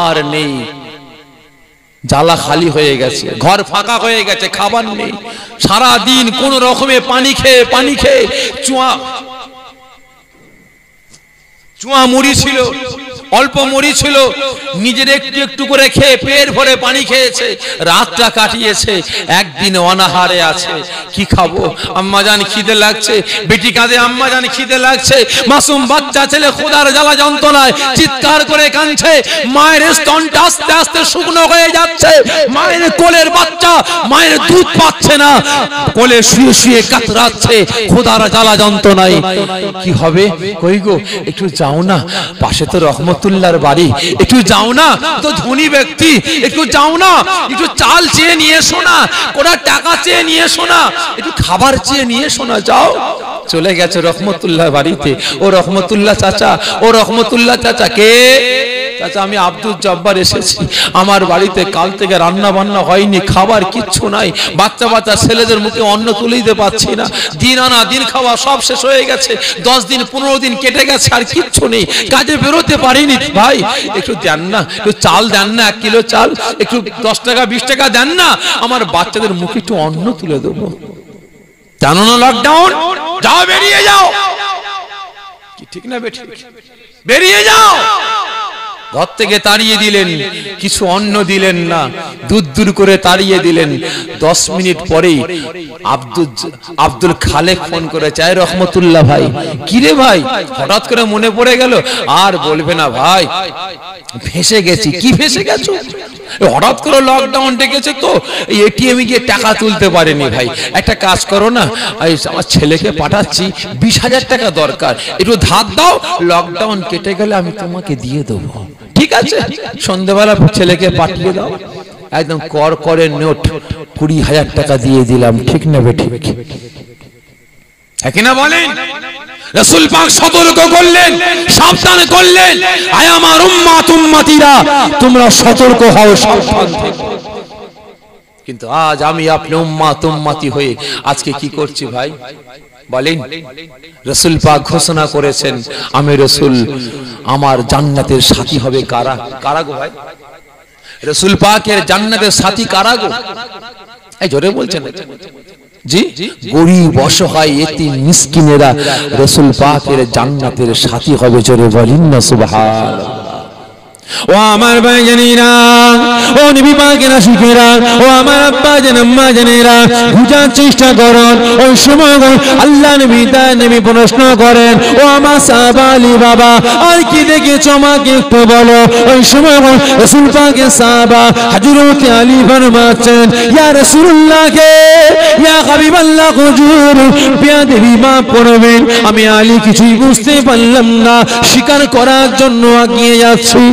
আর নেই, জ্বালা খালি হয়ে গেছে, ঘর ফাঁকা হয়ে গেছে, খাবার নেই। সারা দিন কোন রকমে পানি খেয়ে চুয়া মুড়ি ছিল, অল্প মুড়ি ছিল, নিজের একটু একটু করে খেয়ে পেট ভরে পানি খেয়েছে, রাতটা কাটিয়েছে। একদিন অনাহারে আছে, কি খাবো, আম্মা জান খিদে লাগছে, বেটি কাঁদে আম্মা জান খিদে লাগছে, মাসুম বাচ্চা ছেলে খোদার জ্বালা যন্ত্রণায় চিৎকার করে কাঁদছে, মায়ের স্তনটা আস্তে আস্তে শুকনো হয়ে যাচ্ছে, মায়ের কোলের বাচ্চা মায়ের দুধ পাচ্ছে না, কোলে শুয়ে শুয়ে কাতরাচ্ছে খোদার জ্বালা যন্ত্রণায়। কি হবে, কই গো একটু যাও না, পাশে তো রহমতুল্লাহর বাড়ি, একটু যাও না, তো ধনী ব্যক্তি, একটু যাও না, একটু চাল চেয়ে নিয়ে এসো না, কোটা টাকা চেয়ে নিয়ে এসো না, একটু খাবার চেয়ে নিয়ে এসো না, যাও। চলে গেছে রহমতুল্লাহ বাড়িতে। ও রহমতুল্লাহ চাচা, কে? চাচা আমি আব্দুল জব্বার এসেছি, আমার বাড়িতে কাল থেকে রান্না বান্না হয়নি, খাবার কিচ্ছু নাই, বাচ্চা ছেলেদের মুখে অন্ন তুলে দিতে পারছি না, দিন আনা দিন খাওয়া সব শেষ হয়ে গেছে, 10 দিন 15 দিন কেটে গেছে, আর কিচ্ছু নেই, কাজে বেরোতে পারিনি। ভাই একটু দেন না, একটু চাল দেন না, 1 কিলো চাল, একটু 10 টাকা 20 টাকা দেন না, আমার বাচ্চাদের মুখে একটু অন্ন তুলে দেবো। জানো না লকডাউন, যাও বেরিয়ে যাও, কি ঠিক না বেঠিক, বেরিয়ে যাও। ঘর থেকে তাড়িয়ে দিলেন, কিছু অন্ন দিলেন না, দূর করে তাড়িয়ে দিলেন। 10 মিনিট পরেই আব্দুল খালেক ফোন করে চাই, রহমতুল্লাহ ভাই, কিরে ভাই হঠাৎ করে মনে পড়ে গেল? আর বলবে না ভাই, ফেসে গেছি। কি ফেসে গেছো? হঠাৎ করে লকডাউন ডেকেছে তো, এই এটিএমে গিয়ে টাকা তুলতে পারেনি ভাই, একটা কাজ করো না, আমার ছেলেকে পাঠাচ্ছি, 20,000 টাকা দরকার, একটু ধার দাও, লকডাউন কেটে গেলে আমি তোমাকে দিয়ে দেবো। ঠিক আছে, সন্ধ্যাবেলা ছেলেকে পাঠিয়ে দাও, একদম করে নোট 20,000 টাকা দিয়ে দিলাম। ঠিক না বেঠিক? না বলেন? রাসূল পাক সতর্ক করলেন, সাবধান করলেন, আয় আমার উম্মাতিরা, তোমরা সতর্ক হও, সাবধান থেকো। কিন্তু আজ আমি আপনি উম্মাতি হয়ে আজকে কি করছি ভাই বলেন? রাসূল পাক ঘোষণা করেছেন, আমি রাসূল, আমার জান্নাতের সাথী হবে কারা? কারা গো ভাই? রাসূল পাকের জান্নাতের সাথী কারা গো? এই জোরে বলছেন জি? গরিব অসহায় এতিম মিসকিনেরা রাসূল পাকের জান্নাতের সাথী হবে। জোরে বলেন না সুবহানাল্লাহ। ও আমার ভাই জানেরা, ও নবী পাকের আশিকেরা, ও আমার আব্বা জান আম্মা জানেরা, বুঝার চেষ্টা করুন। ওই সময় আল্লাহ নবী তার নবী প্রশ্ন করেন, ও আমার সাহাবা আলী বাবা, আর কি দেখেছো আমাকে একটু বলো। ওই সময় রাসূল পাকের সাহাবা হযরত আলী ফরমাচ্ছেন, ইয়া রাসূলুল্লাহ কে, ইয়া হাবিবাল্লাহ হুজুর, বেয়াদবি মাফ করবেন, আমি আলী কিছুই বুঝতে পারলাম না, শিকার করার জন্য এগিয়ে যাচ্ছি,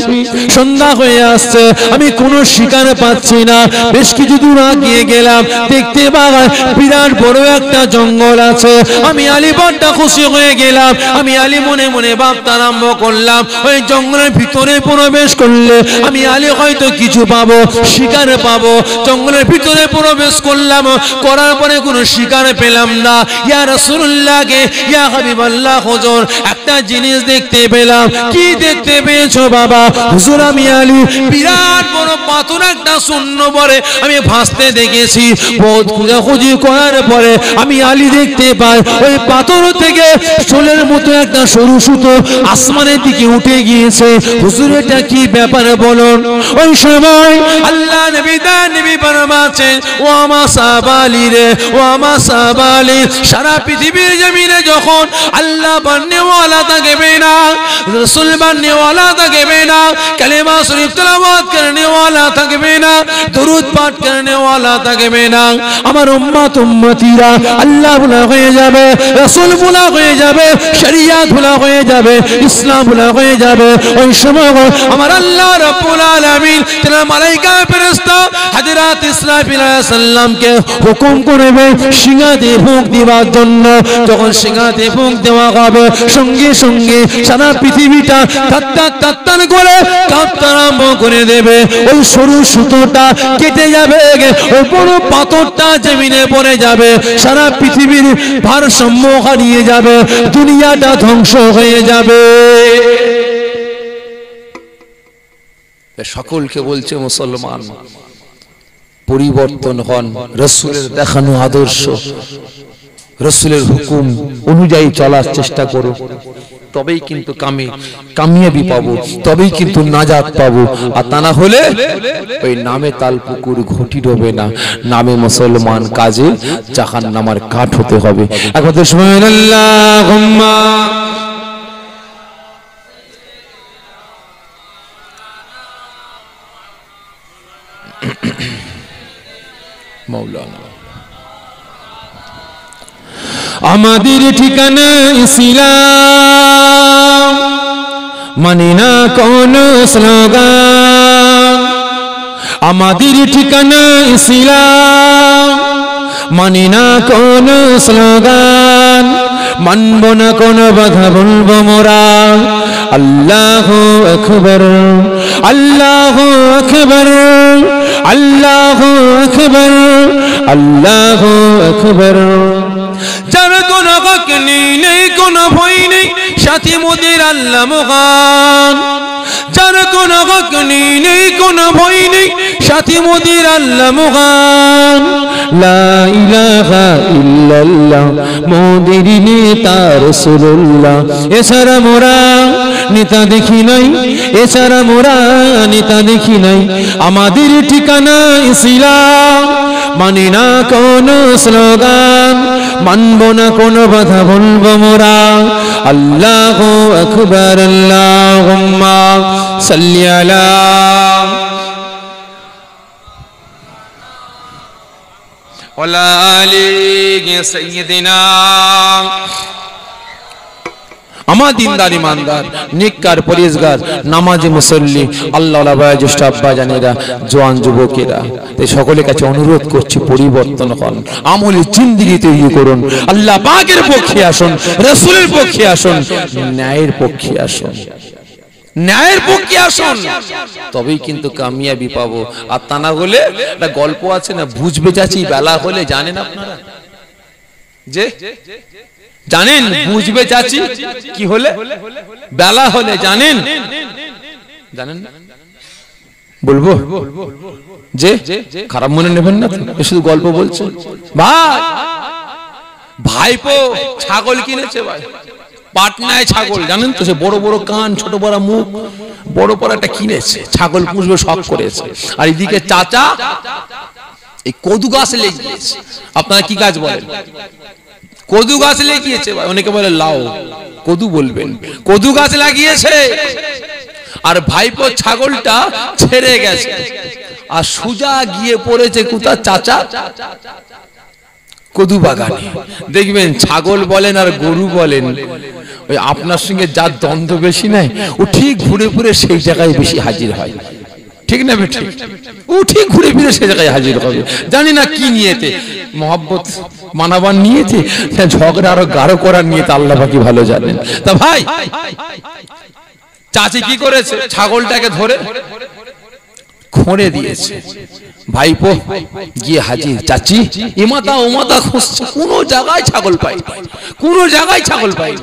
সন্ধ্যা হয়ে আসছে, আমি কোনো শিকার পাচ্ছি না। বেশ কিছু দূর এগিয়ে গেলাম, দেখতে পাই বিরাট বড় একটা জঙ্গল আছে। আমি আলী বড্ড খুশি হয়ে গেলাম, আমি আলী মনে মনে ভাবতে আরম্ভ করলাম, ওই জঙ্গলের ভিতরে প্রবেশ করলে আমি আলী হয়তো কিছু পাবো, শিকার পাবো। জঙ্গলের ভিতরে প্রবেশ করলাম, করার পরে কোনো শিকার পেলাম না। ইয়া রাসূলুল্লাহ কে, ইয়া হাবিবাল্লাহ হুজুর, একটা জিনিস দেখতে পেলাম। কি দেখতে পেয়েছো বাবা? হুজুর আমি আলী বিরাট বড় পাথর একটা শূন্য পরে আমি ভাসতে দেখেছি। বহুত খোঁজাখুঁজি করার পরে আমি আলী দেখতে পাই, ওই পাথর থেকে শোলের মতো একটা সরু সুতো আসমানের দিকে উঠে গিয়েছে। হুজুর এটা কি ব্যাপার বলুন? ওই সময় আল্লাহ নবী তার নবী ফরমাচ্ছেন, ও আমার সাহাবা আলী রে, ও আমার সাহাবা আলী, সারা পৃথিবীর জমিনে যখন আল্লাহ বান্নেওয়ালা থাকবে না, রাসূল বান্নেওয়ালা থাকবে না, कलेमा शरीफ तिलावत करने वाला থাকবে না, দরুদ পাঠ करने वाला থাকবে না, আমার উম্মত উম্মতিরা আল্লাহ ভুলা হয়ে যাবে, রাসূল ভুলা হয়ে যাবে, শরিয়ত ভুলা হয়ে যাবে, ইসলাম ভুলা হয়ে যাবে। ওই সময় আমার আল্লাহ রাব্বুল আলামিন তার মালায়েকা ফেরেশতা হযরত ইসরাফিল আলাইহিস সালামকে হুকুম করবে সিংহাতে ফুঁক দেওয়ার জন্য। যখন সিংহাতে ফুঁক দেওয়া হবে, সঙ্গে সঙ্গে সারা পৃথিবীটা তাত্তার করে কাঁপতে আরম্ভ করে দেবে, ওই সরু সুতোটা কেটে যাবে, ওই বড় পাথরটা জমিনে পড়ে যাবে, সারা পৃথিবীর ভারসাম্য হারিয়ে যাবে, দুনিয়াটা ধ্বংস হয়ে যাবে। সকলকে বলছে মুসলমান, পরিবর্তন হন, রাসূলের দেখানো আদর্শ, রাসূলের হুকুম অনুযায়ী চলার চেষ্টা করো, তবেই কিন্তু কামিয়াবি পাবো, তবেই কিন্তু নাজাত পাবো। আর তা না হলে ওই নামে তাল পুকুর ঘটি ডোবে না, নামে মুসলমান, কাজে জাহান্নামের কাঠ হতে হবে। একবার সুবহানাল্লাহুম্মা মাওলানা। আমাদের ঠিকানা ইসলাম, মানি না কোন স্লোগান। আমাদের ঠিকানা ইসলাম, মানি না কোন স্লোগান, মানব না কোন বাধা, বলবো মোরা আল্লাহু আকবার, আল্লাহু আকবার, আল্লাহু আকবার, আল্লাহু আকবার। যার কোন হক নেই, নেই কোন ভয় নেই, সাথী মোদের আল্লাহ মহান। যার কোন হক নেই, নেই কোন ভয় নেই, সাথী মোদের আল্লাহ মহান। লা ইলাহা ইল্লাল্লাহ, মোদের নেতা রাসূলুল্লাহ। এছাড়া মোরা নেতা দেখি নাই, এছাড়া মোরা নেতা দেখি নাই। আমাদের ঠিকানা ইসলাম, মানি না কোন স্লোগান, মানব না কোন বাধা, বলবো মোরা আল্লাহু আকবার। আল্লাহুম্মা সাল্লি আলা ওয়ালা আলি সাইয়্যিদিনা। আমার দিনদার ইমানদার নেককার পরেজগার নামাজি মুসল্লি আল্লাহওয়ালা বয়োজ্যেষ্ঠ আব্বা জানেরা, জওয়ান যুবকেরা, তাই সকলের কাছে অনুরোধ করছি পরিবর্তন হন, আমলি জিন্দেগি তৈরি করুন, আল্লাহ পাকের পক্ষে আসুন, রাসূলের পক্ষে আসুন, ন্যায়ের পক্ষে আসুন, ন্যায়ের পক্ষে আসুন, তবেই কিন্তু কামিয়াবি পাবো। আর তা না হলে একটা গল্প আছে না, বুঝবে চাচি বেলা হলে, জানেন আপনারা যে জানেন বুঝবে চাচি কি হলে, বেলা হলে, জানেন জানেন না? বলবো যে খারাপ মনে নেবেন না, শুধু গল্প বলছে। ভাই ভাইপো ছাগল কিনেছে, ভাই পাটনায় ছাগল, জানেন তো, সে বড় বড় কান, ছোট বড় মুখ, বড় বড় একটা কিনেছে, ছাগল পুষবে শখ করেছে। আর এদিকে চাচা এই কদু গাছ লেগিয়েছে। আপনারা কি গাছ বলেন? কদু গাছ লাগিয়েছে, অনেকে বলে লাউ, কদু বলবেন, কদু গাছ লাগিয়েছে। আর ভাইপো ছাগলটা ছেড়ে গেছে, আর সুজা গিয়ে পড়েছে কোথা, চাচা কদু বাগানে। দেখবেন ছাগল বলেন আর গরু বলেন, ওই আপনার সঙ্গে যার দ্বন্দ্ব বেশি নাই, ও ঠিক ঘুরে ঘুরে সেই জায়গায় বেশি হাজির হয়, ঠিক না বেঠিক? ও ঠিক ঘুরে ফিরে সে জায়গায় হাজির হবে, জানি না কি নিয়েতে, মহব্বত মানাবার নিয়েতে, ঝগড়া আরো গাঢ় করার নিয়েতে, আল্লাহ পাকি ভালো জানেন। তা ভাই চাচি কি করেছে, ছাগলটাকে ধরে খোঁড়ে দিয়েছে। ভাইপো গিয়ে হাজির, চাচি এমাতা ওমাতা খুঁজছে, কোনো জায়গায় ছাগল পাই, কোনো জায়গায় ছাগল পাই।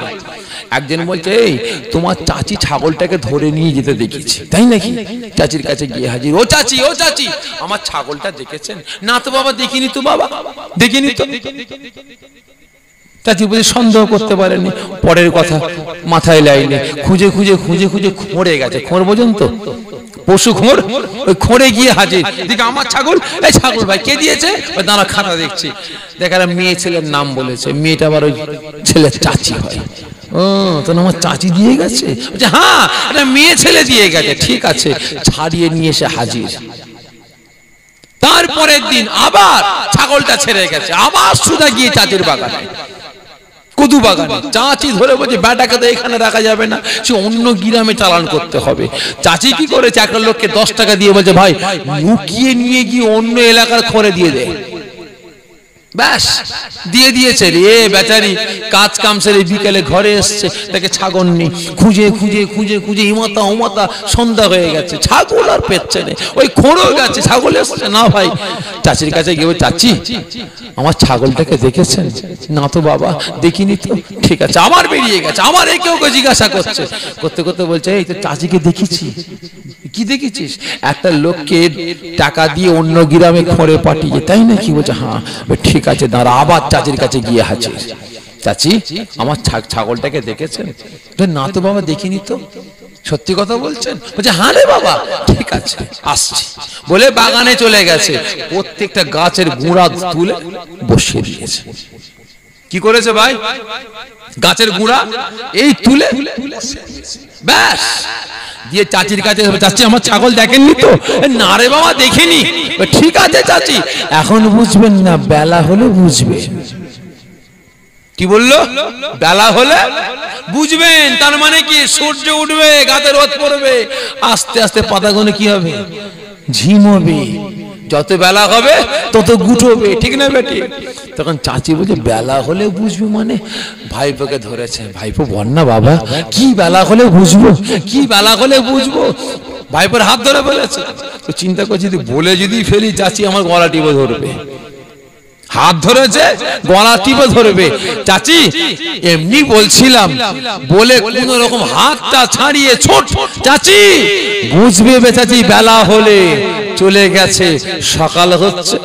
একজন বলছে, এই তোমার চাচি ছাগলটাকে ধরে নিয়ে যেতে দেখেছি, তাই নাকি? চাচির কাছে গিয়ে হাজির, ও চাচি, ও চাচি আমার ছাগলটা দেখেছেন? না তো বাবা, দেখিনি তো বাবা, দেখিনি তো। চাচি বলছে সন্দেহ করতে পারেনি। পরের কথা মাথায় লাইনে, খুঁজে খুঁজে খুঁজে খুঁজে খোঁড়ে গেছে, খোঁড় পর্যন্ত পশু খোঁড়, ওই খোঁড়ে গিয়ে হাজির, দিকে আমার ছাগল, এই ছাগল ভাই কে দিয়েছে? ওই দাঁড়া খাতা দেখছি, দেখার মেয়ে ছেলের নাম বলেছে, মেয়েটা আবার ওই ছেলের চাচি হয়। ও তো আমার চাচি দিয়ে গেছে, হ্যাঁ এটা মেয়ে ছেলে দিয়ে গেছে, ঠিক আছে, ছাড়িয়ে নিয়ে এসে হাজির। তারপরের দিন আবার ছাগলটা ছেড়ে গেছে, আবার সুদা গিয়ে চাচির বাগানে, কদু বাগানে। চাচি ধরে বলছে, বেটাকে তো এখানে রাখা যাবে না, সে অন্য গ্রামে চালান করতে হবে। চাচি কি করেছে, একটা লোককে 10 টাকা দিয়ে বলছে, ভাই লুকিয়ে নিয়ে গিয়ে অন্য এলাকার খড়ে দিয়ে দে। ব্যাস দিয়ে দিয়েছে রে বেচারি। কাজ কাম সেরে বিকেলে ঘরে এসছে, তাকে ছাগল নেই, খুঁজে খুঁজে খুঁজে খুঁজে ইমাতা ওমাতা সন্ধ্যা হয়ে গেছে, ছাগল আর পেচ্ছে না। ওই খোঁড়ো গেছে, ছাগল এসছে না। ভাই চাচির কাছে গিয়ে, চাচি আমার ছাগলটাকে দেখেছেন? না তো বাবা দেখিনি তো। ঠিক আছে, আমার বেরিয়ে গেছে। আমার কেউ জিজ্ঞাসা করছে, করতে করতে বলছে, এই তো চাচিকে দেখেছি। কি দেখেছিস? একটা লোককে টাকা দিয়ে অন্য গ্রামে খড়ে পাঠিয়ে, তাই না? কি বলছে? হ্যাঁ। ঠিক আছে দাঁড়া, আবার চাচির কাছে গিয়ে হাজির। চাচি আমার ছাগলটাকে দেখেছেন? না তো বাবা দেখিনি তো। সত্যি কথা বলছেন? বলছে হ্যাঁ রে বাবা। ঠিক আছে আসছি বলে বাগানে চলে গেছে। প্রত্যেকটা গাছের গুঁড়া তুলে বসিয়ে দিয়েছে। কি করেছে ভাই? গাছের গুঁড়া এই তুলে ব্যাস দিয়ে চাচির কাছে, চাচি আমার ছাগল দেখেননি তো? না রে বাবা দেখিনি। ঠিক আছে চাচি, এখন বুঝবেন না, বেলা হলে বুঝবে। কি বললো? বেলা হলে বুঝবেন। তার মানে কি? সূর্য উঠবে, গাছে রোদ পড়বে, আস্তে আস্তে পাতাগুলো কি হবে? ঝিমবে। যত বেলা হবে তত গুটোবে, ঠিক না বেটি? তখন চাচি বলছে বেলা হলে বুঝবে মানে? ভাইপোকে ধরেছে। ভাইপো বল না বাবা, কি বেলা হলে বুঝবো? কি বেলা হলে বুঝবো? ভাইপোর হাত ধরে বলেছে। তো চিন্তা করছি, যদি ফেলি চাচি আমার গলা টিপে ধরবে। হাত ধরেছে, গলা টিপে ধরবে। চাচি এমনি বলছিলাম বলে কোন রকম হাতটা ছাড়িয়ে ছোট। চাচি বুঝবে চাচি বেলা হলে। চলে গেছে। সকাল হচ্ছে,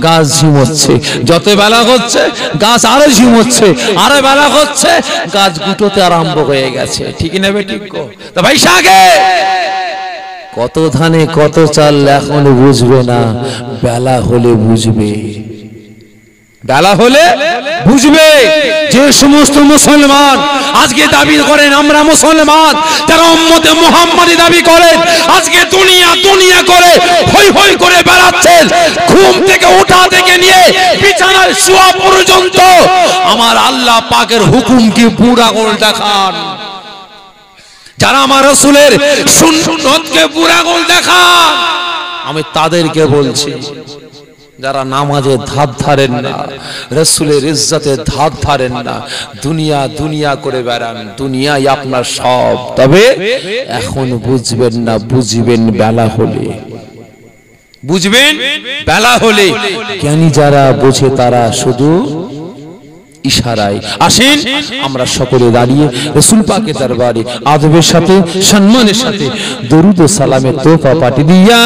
গাছ ঝিমোচ্ছে। যত বেলা হচ্ছে গাছ আরো ঝিমোচ্ছে, আরো বেলা হচ্ছে গাছ গুটোতে আরম্ভ হয়ে গেছে। ঠিক না বেটি? তো ভাই সাগে কত ধানে কত চাল এখন বুঝবে না, বেলা হলে বুঝবে। বেলা হলে বুঝবে। যে সমস্ত মুসলমান আজকে দাবি করেন আমরা মুসলমান, যারা উম্মতে মুহাম্মাদি দাবি করেন, আজকে দুনিয়া দুনিয়া করে হই হই করে বেড়াচ্ছেন, ঘুম থেকে ওঠা থেকে নিয়ে বিছানায় শোয়া পর্যন্ত আমার আল্লাহ পাকের হুকুমকে পুরা করে দেখান। যারা আমার রাসূলের সুন্নতকে পুরা করে দেখান, আমি তাদেরকে বলছি, যারা নামাজে ধার ধারেন না, রাসূলের ইজ্জতে ধার ধারেন না, দুনিয়া দুনিয়া করে বেড়ান, দুনিয়াই আপনার সব। তবে এখন বুঝবেন না, বুঝবেন বেলা হলে। বুঝবেন বেলা হলে। জ্ঞানী যারা বোঝে তারা শুধু ইশারায়। আসেন আমরা সকলে দাঁড়িয়ে রাসূল পাকের দরবারে আদবের সাথে সম্মানের সাথে দরুদ ও সালামের তোহফা পাঠিয়ে দিয়া